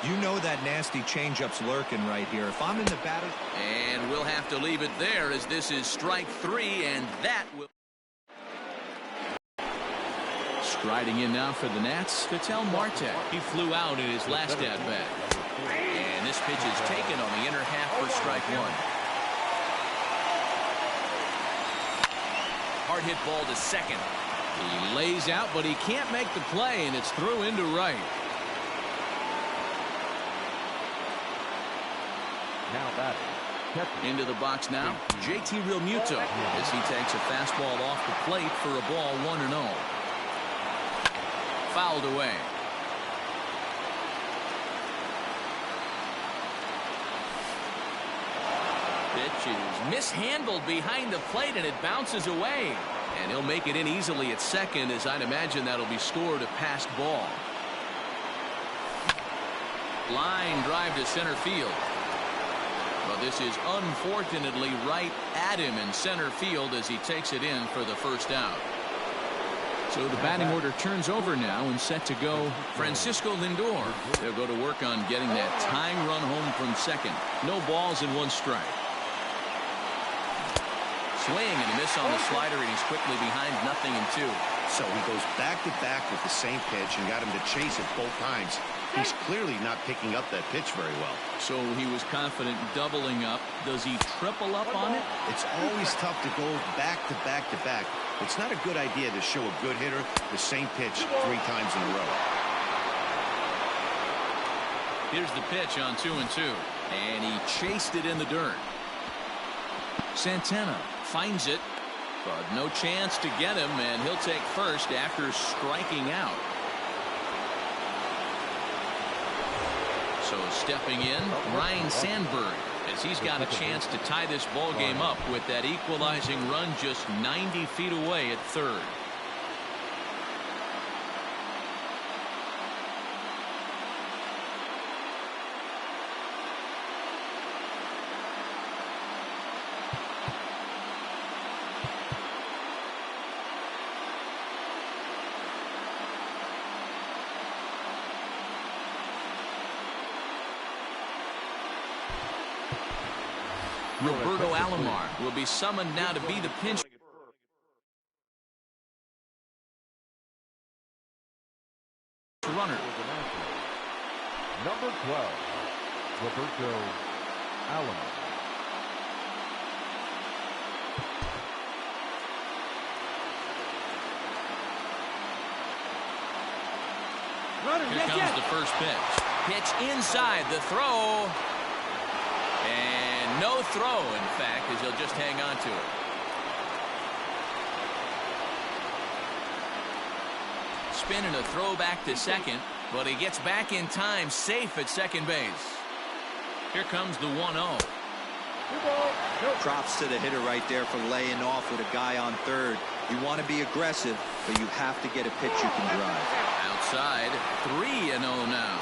You know that nasty changeup's lurking right here. If I'm in the batter. And we'll have to leave it there as this is strike 3, and that will. Striding in now for the Nats, Ketel Marte. He flew out in his last at-bat. And this pitch is taken on the inner half for strike 1. Hard hit ball to second. He lays out, but he can't make the play, and it's through into right. Now batting. Into the box now, JT Realmuto as he takes a fastball off the plate for a ball 1-0. Fouled away. Pitch is mishandled behind the plate, and it bounces away. And he'll make it in easily at second, as I'd imagine that'll be scored a passed ball. Line drive to center field. Well, this is unfortunately right at him in center field as he takes it in for the first out. So the batting order turns over now and set to go Francisco Lindor. They'll go to work on getting that tying run home from second. No balls and 1 strike. Swing and a miss on the slider, and he's quickly behind 0-2. So he goes back-to-back with the same pitch and got him to chase it both times. He's clearly not picking up that pitch very well. So he was confident doubling up. Does he triple up on it? It's always tough to go back-to-back-to-back. It's not a good idea to show a good hitter the same pitch 3 times in a row. Here's the pitch on 2-2. And he chased it in the dirt. Santana finds it, but no chance to get him, and he'll take first after striking out. So stepping in, Ryan Sandberg, as he's got a chance to tie this ball game up with that equalizing run just 90 feet away at third. Roberto Alomar will be summoned now to be the pinch runner. Number 12, Roberto Alomar. Here comes the first pitch. Pitch inside, the throw. And no throw, in fact, as he'll just hang on to it. Spin and a throw back to second, but he gets back in time, safe at second base. Here comes the 1-0. Props to the hitter right there for laying off with a guy on third. You want to be aggressive, but you have to get a pitch you can drive. Outside, 3-0 now.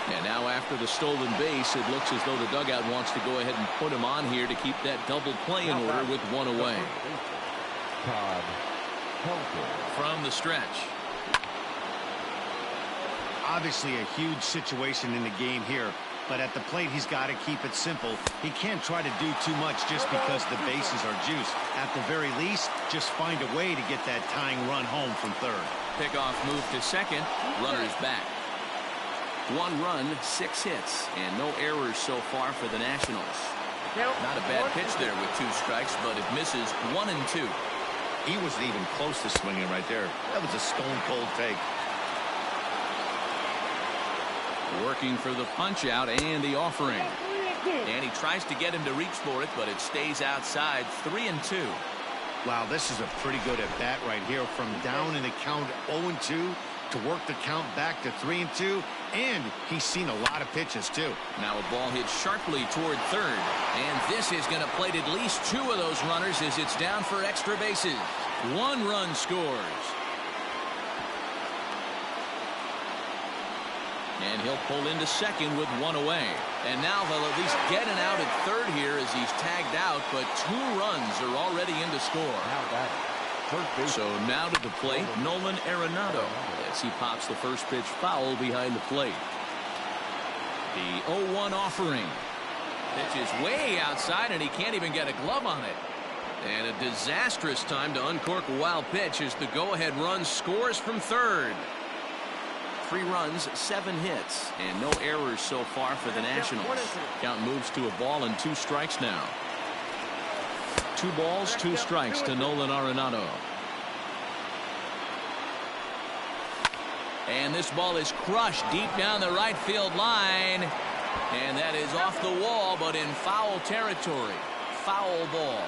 And now after the stolen base, it looks as though the dugout wants to go ahead and put him on here to keep that double play in order with 1 away. From the stretch. Obviously a huge situation in the game here, but at the plate he's got to keep it simple. He can't try to do too much just because the bases are juiced. At the very least, just find a way to get that tying run home from third. Pickoff move to second. Runners back. 1 run, 6 hits, and no errors so far for the Nationals. Not a bad pitch there with 2 strikes, but it misses 1 and 2. He wasn't even close to swinging right there. That was a stone-cold take. Working for the punch-out and the offering. And he tries to get him to reach for it, but it stays outside. 3 and 2. Wow, this is a pretty good at-bat right here. From down in the count 0-2 to work the count back to 3 and 2. And he's seen a lot of pitches, too. Now a ball hit sharply toward third. And this is going to plate at least 2 of those runners as it's down for extra bases. 1 run scores. And he'll pull into second with one away. And now they'll at least get an out at third here as he's tagged out, but 2 runs are already in to score. So now to the plate, Nolan Arenado, as he pops the first pitch foul behind the plate. The 0-1 offering. Pitch is way outside, and he can't even get a glove on it. And a disastrous time to uncork a wild pitch as the go-ahead run scores from third. 3 runs, 7 hits, and no errors so far for the Nationals. Count moves to a ball and 2 strikes now. 2 balls, 2 strikes to Nolan Arenado. And this ball is crushed deep down the right field line. And that is off the wall, but in foul territory. Foul ball.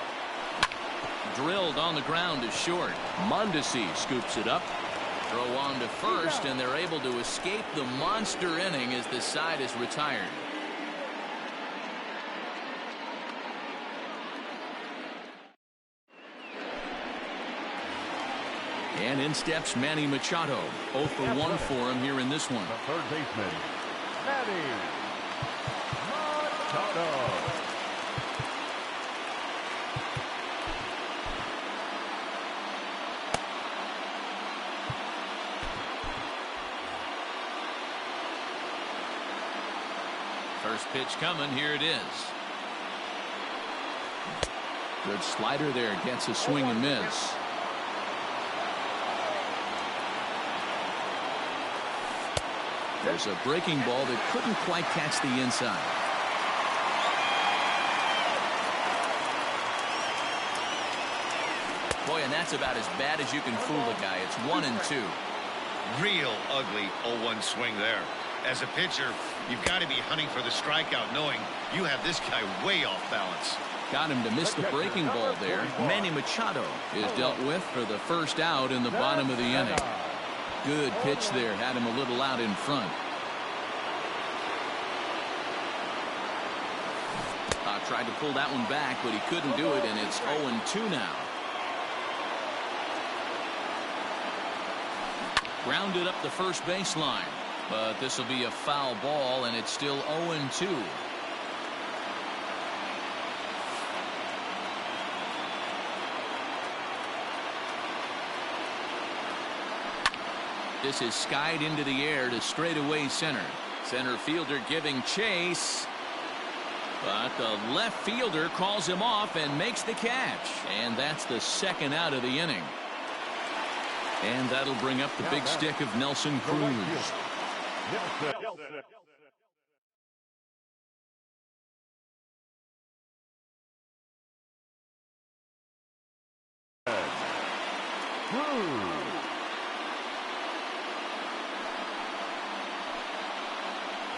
Drilled on the ground to short. Mondesi scoops it up. Throw on to first, and they're able to escape the monster inning as the side is retired. And in steps Manny Machado. 0 for 1 for him here in this one. The third baseman, Manny Machado. First pitch coming. Here it is. Good slider there. Gets a swing and miss. There's a breaking ball that couldn't quite catch the inside. Boy, and that's about as bad as you can fool a guy. It's 1-2. Real ugly 0-1 swing there. As a pitcher, you've got to be hunting for the strikeout, knowing you have this guy way off balance. Got him to miss the breaking ball there. Manny Machado is dealt with for the first out in the bottom of the inning. Good pitch there. Had him a little out in front. Tried to pull that one back, but he couldn't do it, and it's 0-2 now. Grounded up the first baseline, but this will be a foul ball, and it's still 0-2. This is skied into the air to straightaway center. Center fielder giving chase. But the left fielder calls him off and makes the catch. And that's the second out of the inning. And that'll bring up the big stick of Nelson Cruz.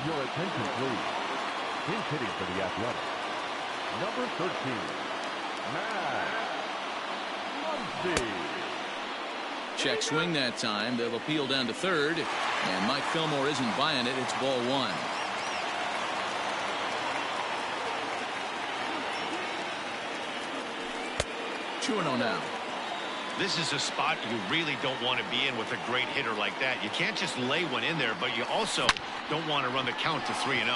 Your attention, please. He's hitting for the Athletics. Number 13, Matt Muncy. Check swing that time. They'll appeal down to third. And Mike Fillmore isn't buying it. It's ball 1. Two and 0 now. This is a spot you really don't want to be in with a great hitter like that. You can't just lay one in there, but you also don't want to run the count to 3-0.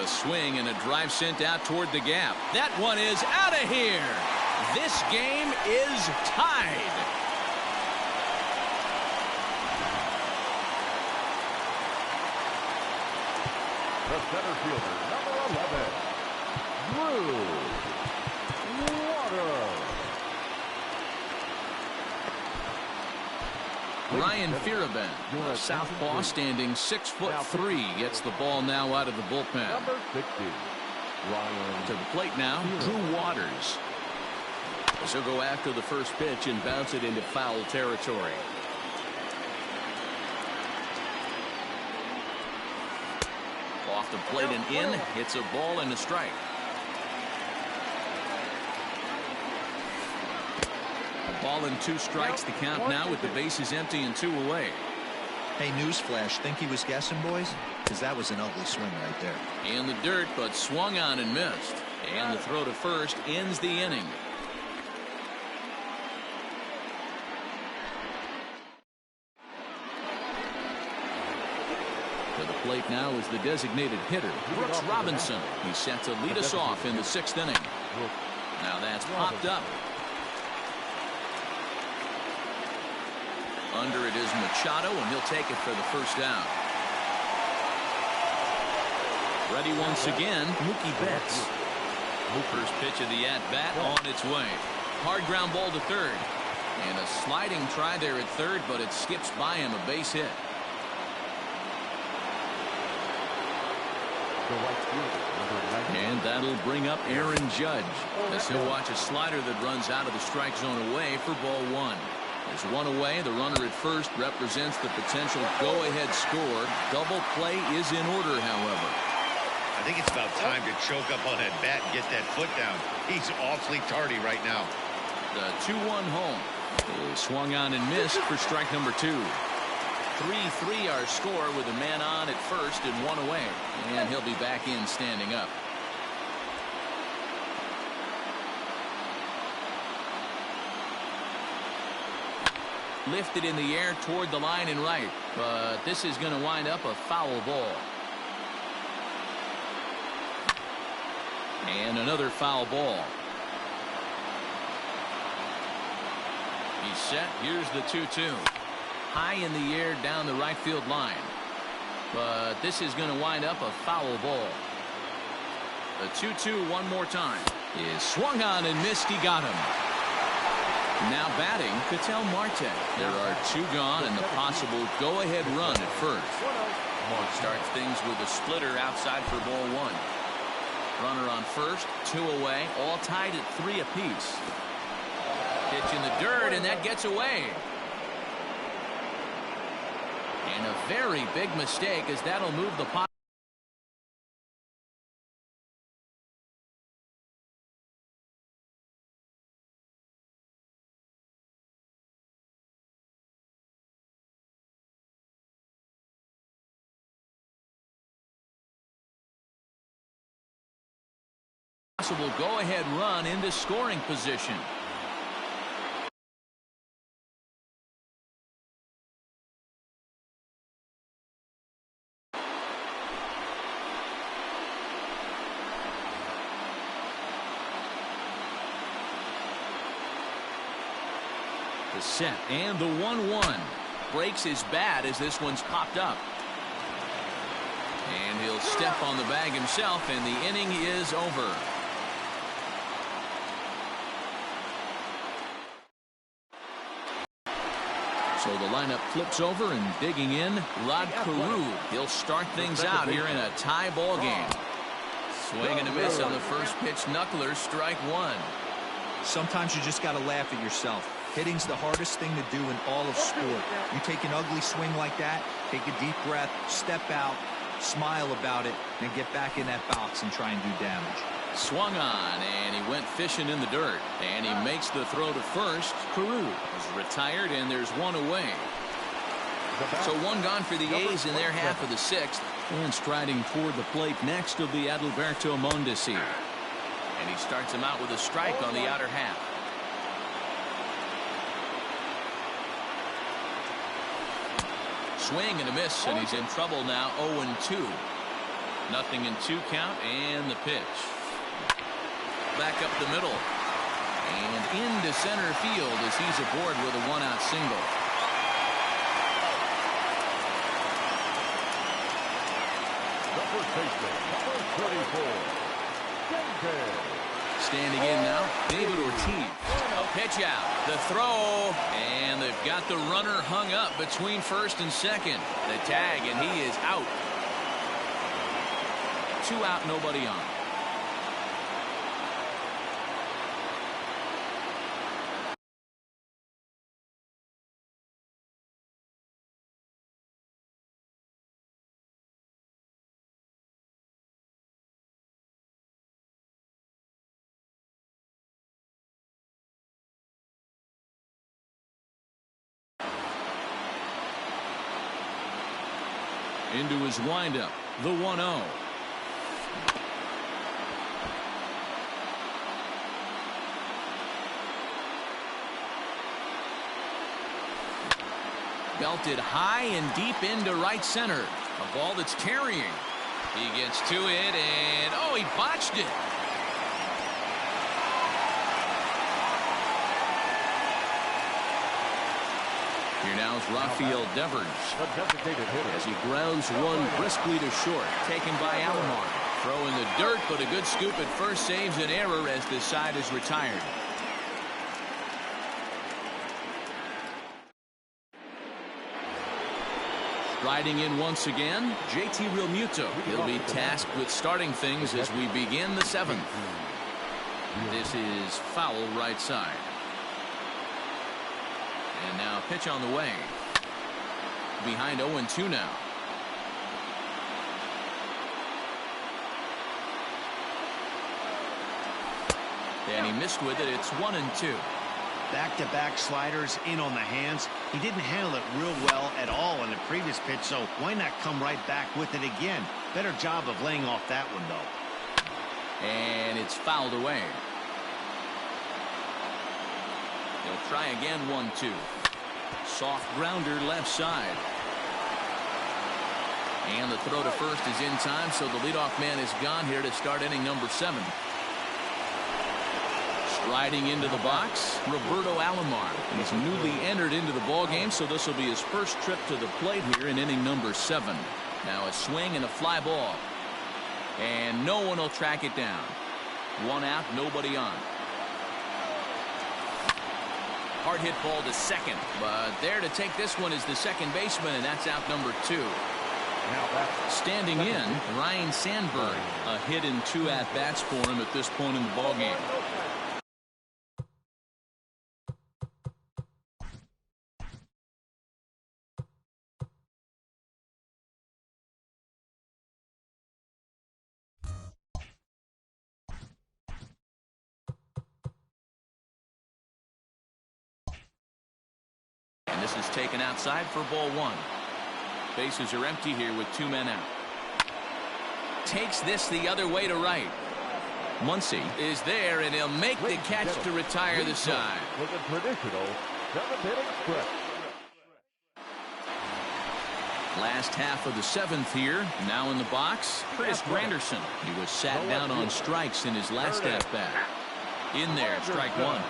A swing and a drive sent out toward the gap. That one is out of here. This game is tied. The center fielder, number 11, Drew Waters. Ryan Fearabin, a southpaw standing 6'3", gets the ball now out of the bullpen. Number 60, Ryan. To the plate now, Drew Waters. So go after the first pitch and bounce it into foul territory. Off the plate and in, hits a ball and a strike. A ball and 2 strikes, the count now with the bases empty and 2 away. Hey, newsflash, think he was guessing, boys? Because that was an ugly swing right there. In the dirt, but swung on and missed. And the throw to first ends the inning. To the plate now is the designated hitter, Brooks Robinson. He's set to lead us off in the 6th inning. Now that's popped up. Under it is Machado, and he'll take it for the first down. Ready once again, Mookie Betts. First pitch of the at-bat on its way. Hard ground ball to third. And a sliding try there at third, but it skips by him, a base hit. And that'll bring up Aaron Judge, as he'll watch a slider that runs out of the strike zone away for ball 1. There's one away. The runner at first represents the potential go-ahead score. Double play is in order, however. I think it's about time to choke up on that bat and get that foot down. He's awfully tardy right now. The 2-1 home is swung on and missed for strike number 2. 3-3 our score with a man on at first and one away. And he'll be back in standing up. Lifted in the air toward the line and right. But this is going to wind up a foul ball. And another foul ball. He's set. Here's the 2-2. High in the air down the right field line. But this is going to wind up a foul ball. The 2-2 one more time. Is swung on and missed. He got him. Now batting, Ketel Marte. There are 2 gone and the possible go-ahead run at first. Starts things with a splitter outside for ball 1. Runner on first, 2 away, all tied at 3 apiece. Pitch in the dirt, and that gets away. And a very big mistake, as that'll move the pot. Possible go-ahead run into scoring position. The set and the 1-1 breaks his bat as this one's popped up. And he'll step on the bag himself, and the inning is over. So the lineup flips over, and digging in, Rod Carew. He'll start things out here in a tie ball game. Swing and a miss on the first pitch. Knuckler, strike 1. Sometimes you just got to laugh at yourself. Hitting's the hardest thing to do in all of sport. You take an ugly swing like that, take a deep breath, step out, smile about it, and get back in that box and try and do damage. Swung on, and he went fishing in the dirt. And he makes the throw to first. Carew is retired, and there's 1 away. So 1 gone for the A's in their half of the 6th. And striding toward the plate next will be Adalberto Mondesi. And he starts him out with a strike on the outer half. Swing and a miss, and he's in trouble now. 0-2. Nothing in 2 count, and the pitch. Back up the middle. And into center field as he's aboard with a 1-out single. The first baseman, number 34. Standing in now, David Ortiz. A pitch out. The throw. And they've got the runner hung up between first and second. The tag, and he is out. 2 out, nobody on. Into his windup, the 1-0. Belted high and deep into right center. A ball that's carrying. He gets to it, and oh, he botched it. Here now is Rafael Devers as he grounds one briskly to short, taken by Alomar. Throw in the dirt, but a good scoop at first saves an error as this side is retired. Riding in once again, JT Realmuto. He'll be tasked with starting things as we begin the 7th. This is foul right side. And now pitch on the way. Behind 0-2 now. And he missed with it. It's 1-2. Back-to-back sliders in on the hands. He didn't handle it real well at all on the previous pitch, so why not come right back with it again? Better job of laying off that one, though. And it's fouled away. He'll try again, 1-2. Soft grounder left side. And the throw to first is in time, so the leadoff man is gone here to start inning number 7. Striding into the box, Roberto Alomar. He's newly entered into the ballgame, so this will be his first trip to the plate here in inning number 7. Now a swing and a fly ball. And no one will track it down. One out, nobody on. Hard hit ball to second, but there to take this one is the second baseman, and that's out number 2. Standing in, Ryan Sandberg. A hit in 2 at-bats for him at this point in the ballgame. And this is taken outside for ball 1. Bases are empty here with 2 men out. Takes this the other way to right. Muncy is there, and he'll make the catch to retire the side. With a traditional 7th-inning stretch. Last half of the 7th here. Now in the box, Curtis Granderson. He was sat down on strikes in his last at-bat. In there, strike 1.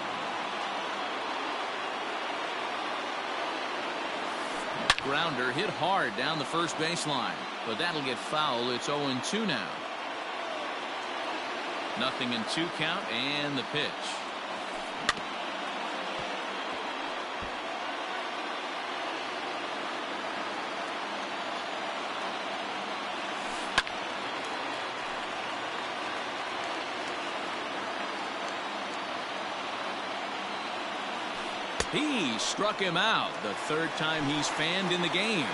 Grounder hit hard down the first baseline, but that'll get foul. It's 0-2 now. 0-2 count, and the pitch. He struck him out, the 3rd time he's fanned in the game.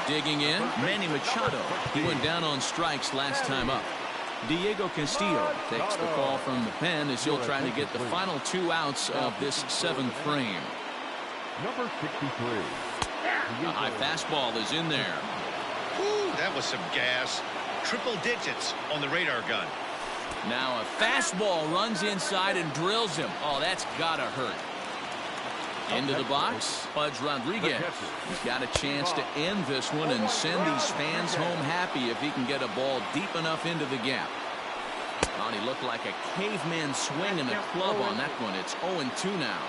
Digging in, Manny Machado. He went down on strikes last time up. Diego Castillo takes the call from the pen as he'll try to get the final 2 outs of this 7th frame. Number 63. A high fastball is in there. Ooh, that was some gas. Triple digits on the radar gun. Now a fastball runs inside and drills him. Oh, that's gotta hurt. Into the box, Pudge Rodriguez. He's got a chance to end this one and send these fans home happy if he can get a ball deep enough into the gap. Oh, he looked like a caveman swinging a club on that one. It's 0-2 now.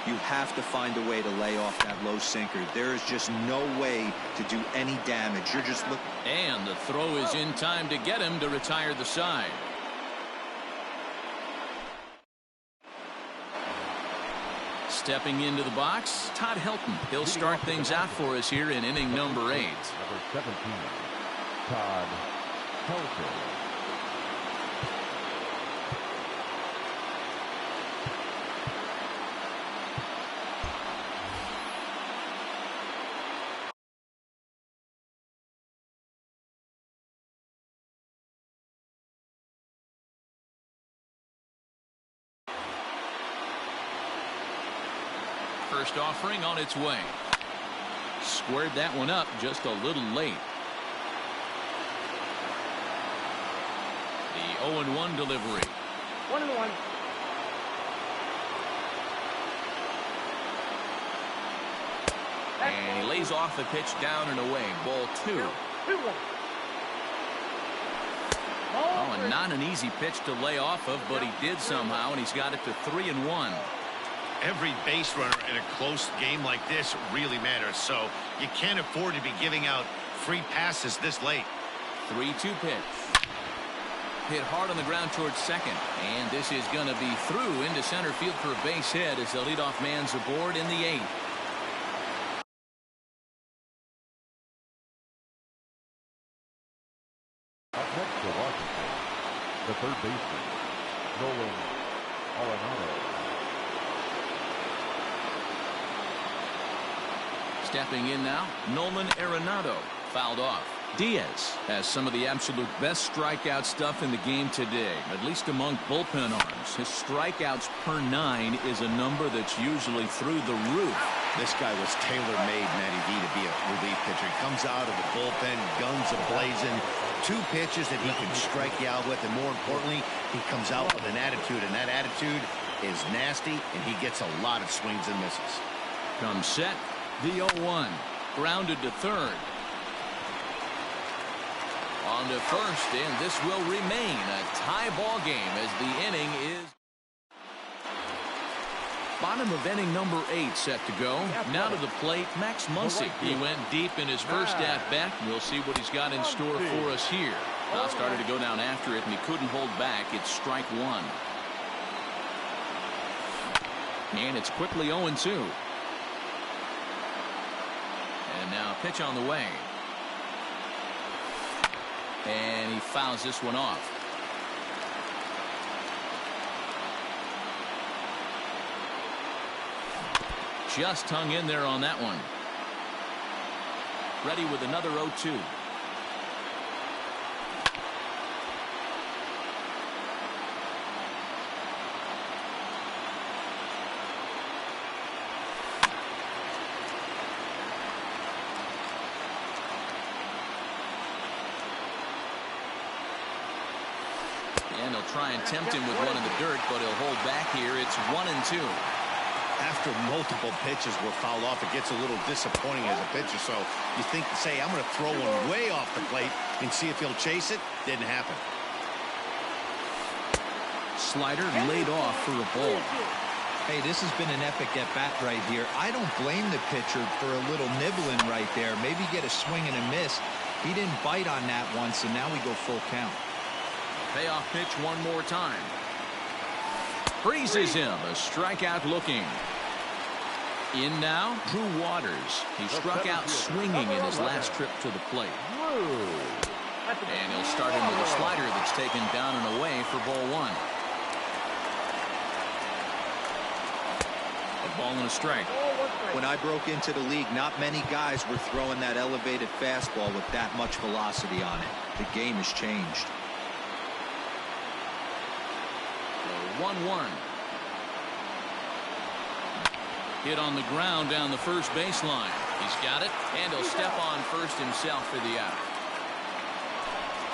You have to find a way to lay off that low sinker. There is just no way to do any damage. You're just looking. And the throw is in time to get him to retire the side. Stepping into the box, Todd Helton. He'll start things out for us here in inning number 8. Number 17, Todd Helton. First offering on its way. Squared that one up just a little late. The 0-1 delivery. 1-1. And he lays off the pitch down and away. Ball 2. Oh, and not an easy pitch to lay off of, but he did somehow, and he's got it to 3-1. Every base runner in a close game like this really matters, so you can't afford to be giving out free passes this late. 3-2 pitch. Hit hard on the ground towards second, and this is going to be through into center field for a base hit as the leadoff man's aboard in the 8th. Up next for Washington, the third baseman, DoMiNiCaNo1's. Stepping in now, Nolan Arenado fouled off. Diaz has some of the absolute best strikeout stuff in the game today, at least among bullpen arms. His strikeouts per 9 is a number that's usually through the roof. This guy was tailor-made, Matty D, to be a relief pitcher. He comes out of the bullpen, guns a-blazing, 2 pitches that he can strike you out with, and more importantly, he comes out with an attitude, and that attitude is nasty, and he gets a lot of swings and misses. Comes set, the 0-1, grounded to third. On to first, and this will remain a tie ball game as the inning is bottom of inning number 8 set to go. Now to the plate, Max Muncy. He went deep in his first at-bat. We'll see what he's got in store for us here. Now started to go down after it, and he couldn't hold back. It's strike 1. And it's quickly 0-2. And now a pitch on the way. And he fouls this one off. Just hung in there on that one. Ready with another 0-2. And he'll try and tempt him with one in the dirt, but he'll hold back here. It's 1-2. After multiple pitches were fouled off, it gets a little disappointing as a pitcher. So you think to say, I'm going to throw one way off the plate and see if he'll chase it. Didn't happen. Slider laid off for a ball. Hey, this has been an epic at-bat right here. I don't blame the pitcher for a little nibbling right there. Maybe get a swing and a miss. He didn't bite on that one, so now we go full count. Payoff pitch one more time. Freezes him. A strikeout looking. In now, Drew Waters. He struck out swinging in his last trip to the plate. And he'll start him with a slider that's taken down and away for ball 1. A ball and a strike. When I broke into the league, not many guys were throwing that elevated fastball with that much velocity on it. The game has changed. 1-1. Hit on the ground down the first baseline. He's got it, and he'll step on first himself for the out.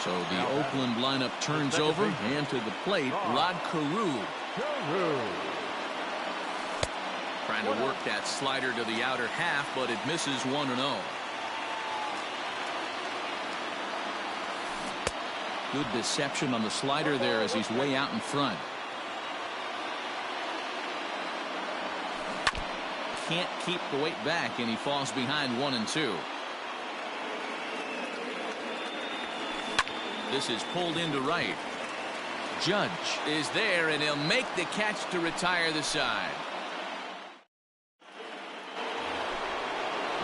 So the Oakland lineup turns over, and to the plate, Rod Carew. Trying to work that slider to the outer half, but it misses 1-0. Good deception on the slider there as he's way out in front. Can't keep the weight back, and he falls behind 1-2. This is pulled into right. Judge is there, and he'll make the catch to retire the side.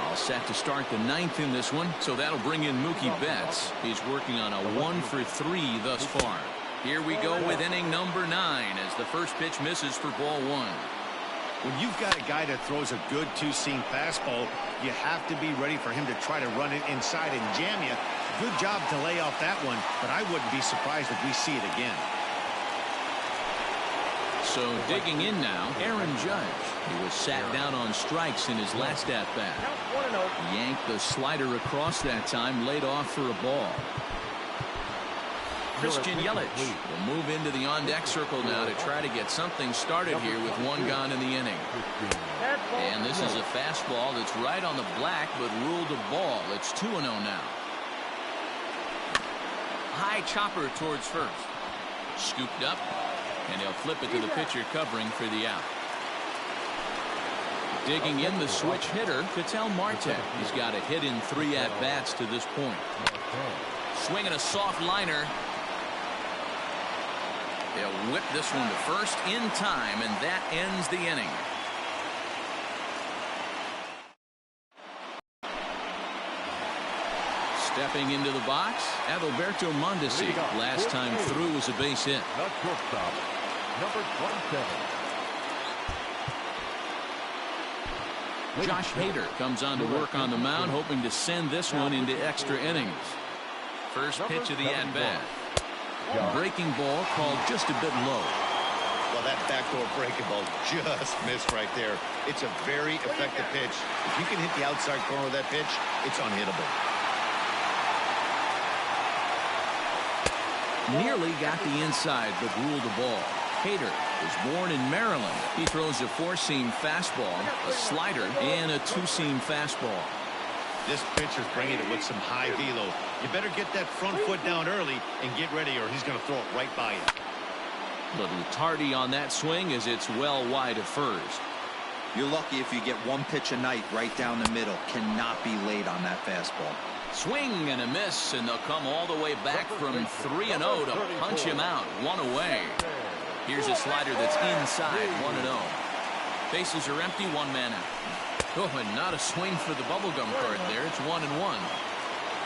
All set to start the 9th in this one, so that'll bring in Mookie Betts. He's working on a 1-for-3 thus far. Here we go with inning number 9 as the first pitch misses for ball 1. When you've got a guy that throws a good two-seam fastball, you have to be ready for him to try to run it inside and jam you. Good job to lay off that one, but I wouldn't be surprised if we see it again. So digging in now, Aaron Judge. He was sat down on strikes in his last at-bat. Yanked the slider across that time, laid off for a ball. Christian Yelich will move into the on-deck circle now to try to get something started here with one gone in the inning. And this is a fastball that's right on the black, but ruled a ball. It's 2-0 now. High chopper towards first. Scooped up, and he'll flip it to the pitcher covering for the out. Digging in the switch hitter, Ketel Marte. He's got a hit in 3 at-bats to this point. Swinging a soft liner. They'll whip this one to first in time, and that ends the inning. Stepping into the box, Adalberto Mondesi. Last time through was a base hit. The shortstop, number 27. Josh Hader comes on to work on the mound, hoping to send this one into extra innings. First pitch of the at-bat. Breaking ball called just a bit low. Well, that backdoor breaking ball just missed right there. It's a very effective pitch. If you can hit the outside corner of that pitch, it's unhittable. Nearly got the inside, but ruled a ball. Hader was born in Maryland. He throws a 4-seam fastball, a slider, and a 2-seam fastball. This pitcher's bringing it with some high velo. You better get that front foot down early and get ready, or he's going to throw it right by you. Little tardy on that swing as it's well wide of first. You're lucky if you get one pitch a night right down the middle. Cannot be late on that fastball. Swing and a miss, and they'll come all the way back from 3-0 to punch him out. One away. Here's a slider that's inside. 1-0. Bases are empty. One man out. Oh, and not a swing for the bubblegum card there. It's 1-1.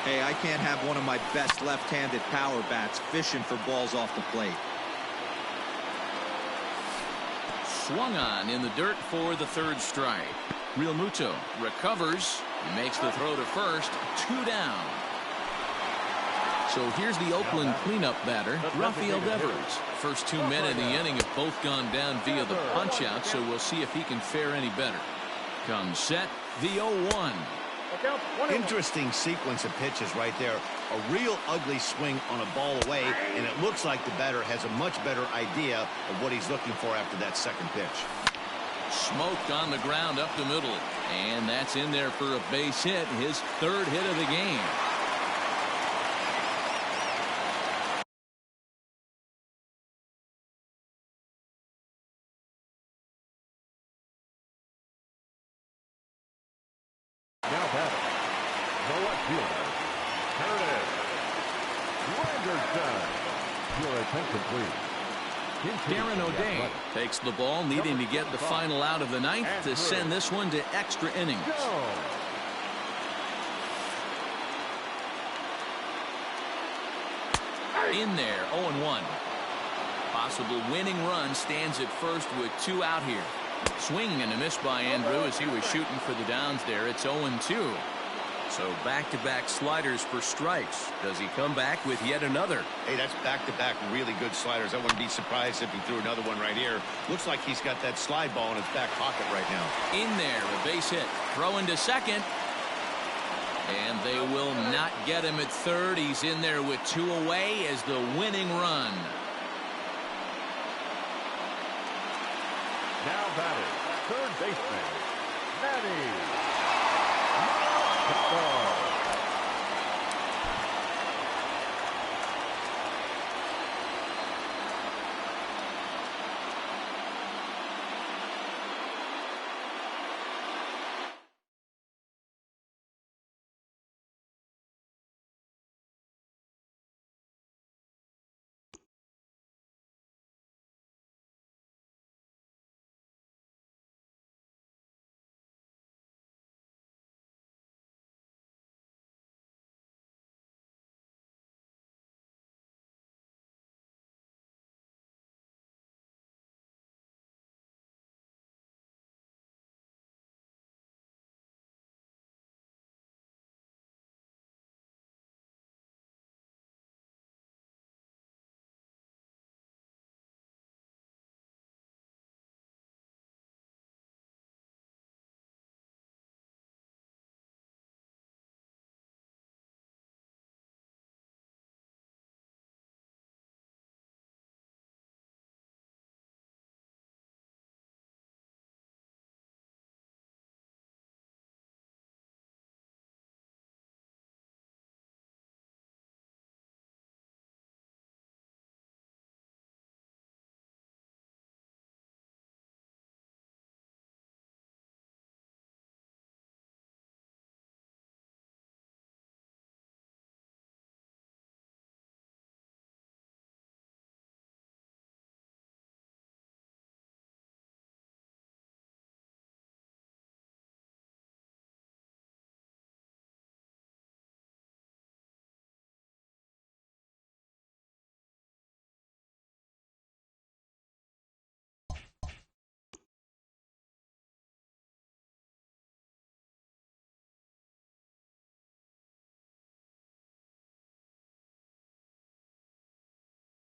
Hey, I can't have one of my best left-handed power bats fishing for balls off the plate. Swung on in the dirt for the 3rd strike. Real Muto recovers. Makes the throw to first. 2 down. So here's the Oakland cleanup batter, Rafael Devers. First 2 men in the inning have both gone down via the punch-out, so we'll see if he can fare any better. Comes set, the 0-1. Interesting sequence of pitches right there. A real ugly swing on a ball away, and it looks like the batter has a much better idea of what he's looking for after that second pitch. Smoked on the ground up the middle, and that's in there for a base hit, his 3rd hit of the game. Now batting, the left fielder, Curtis Granderson. Your attention, please. Darren O'Day takes the ball, needing to get the final out of the 9th to send this one to extra innings. In there, 0-1. Possible winning run stands at first with 2 out here. Swing and a miss by Andrew as he was shooting for the downs there. It's 0-2. So back-to-back sliders for strikes. Does he come back with yet another? Hey, that's back-to-back really good sliders. I wouldn't be surprised if he threw another one right here. Looks like he's got that slide ball in his back pocket right now. In there, a base hit. Throw into second. And they will not get him at 3rd. He's in there with 2 away as the winning run. Now batting, 3rd baseman, Manny.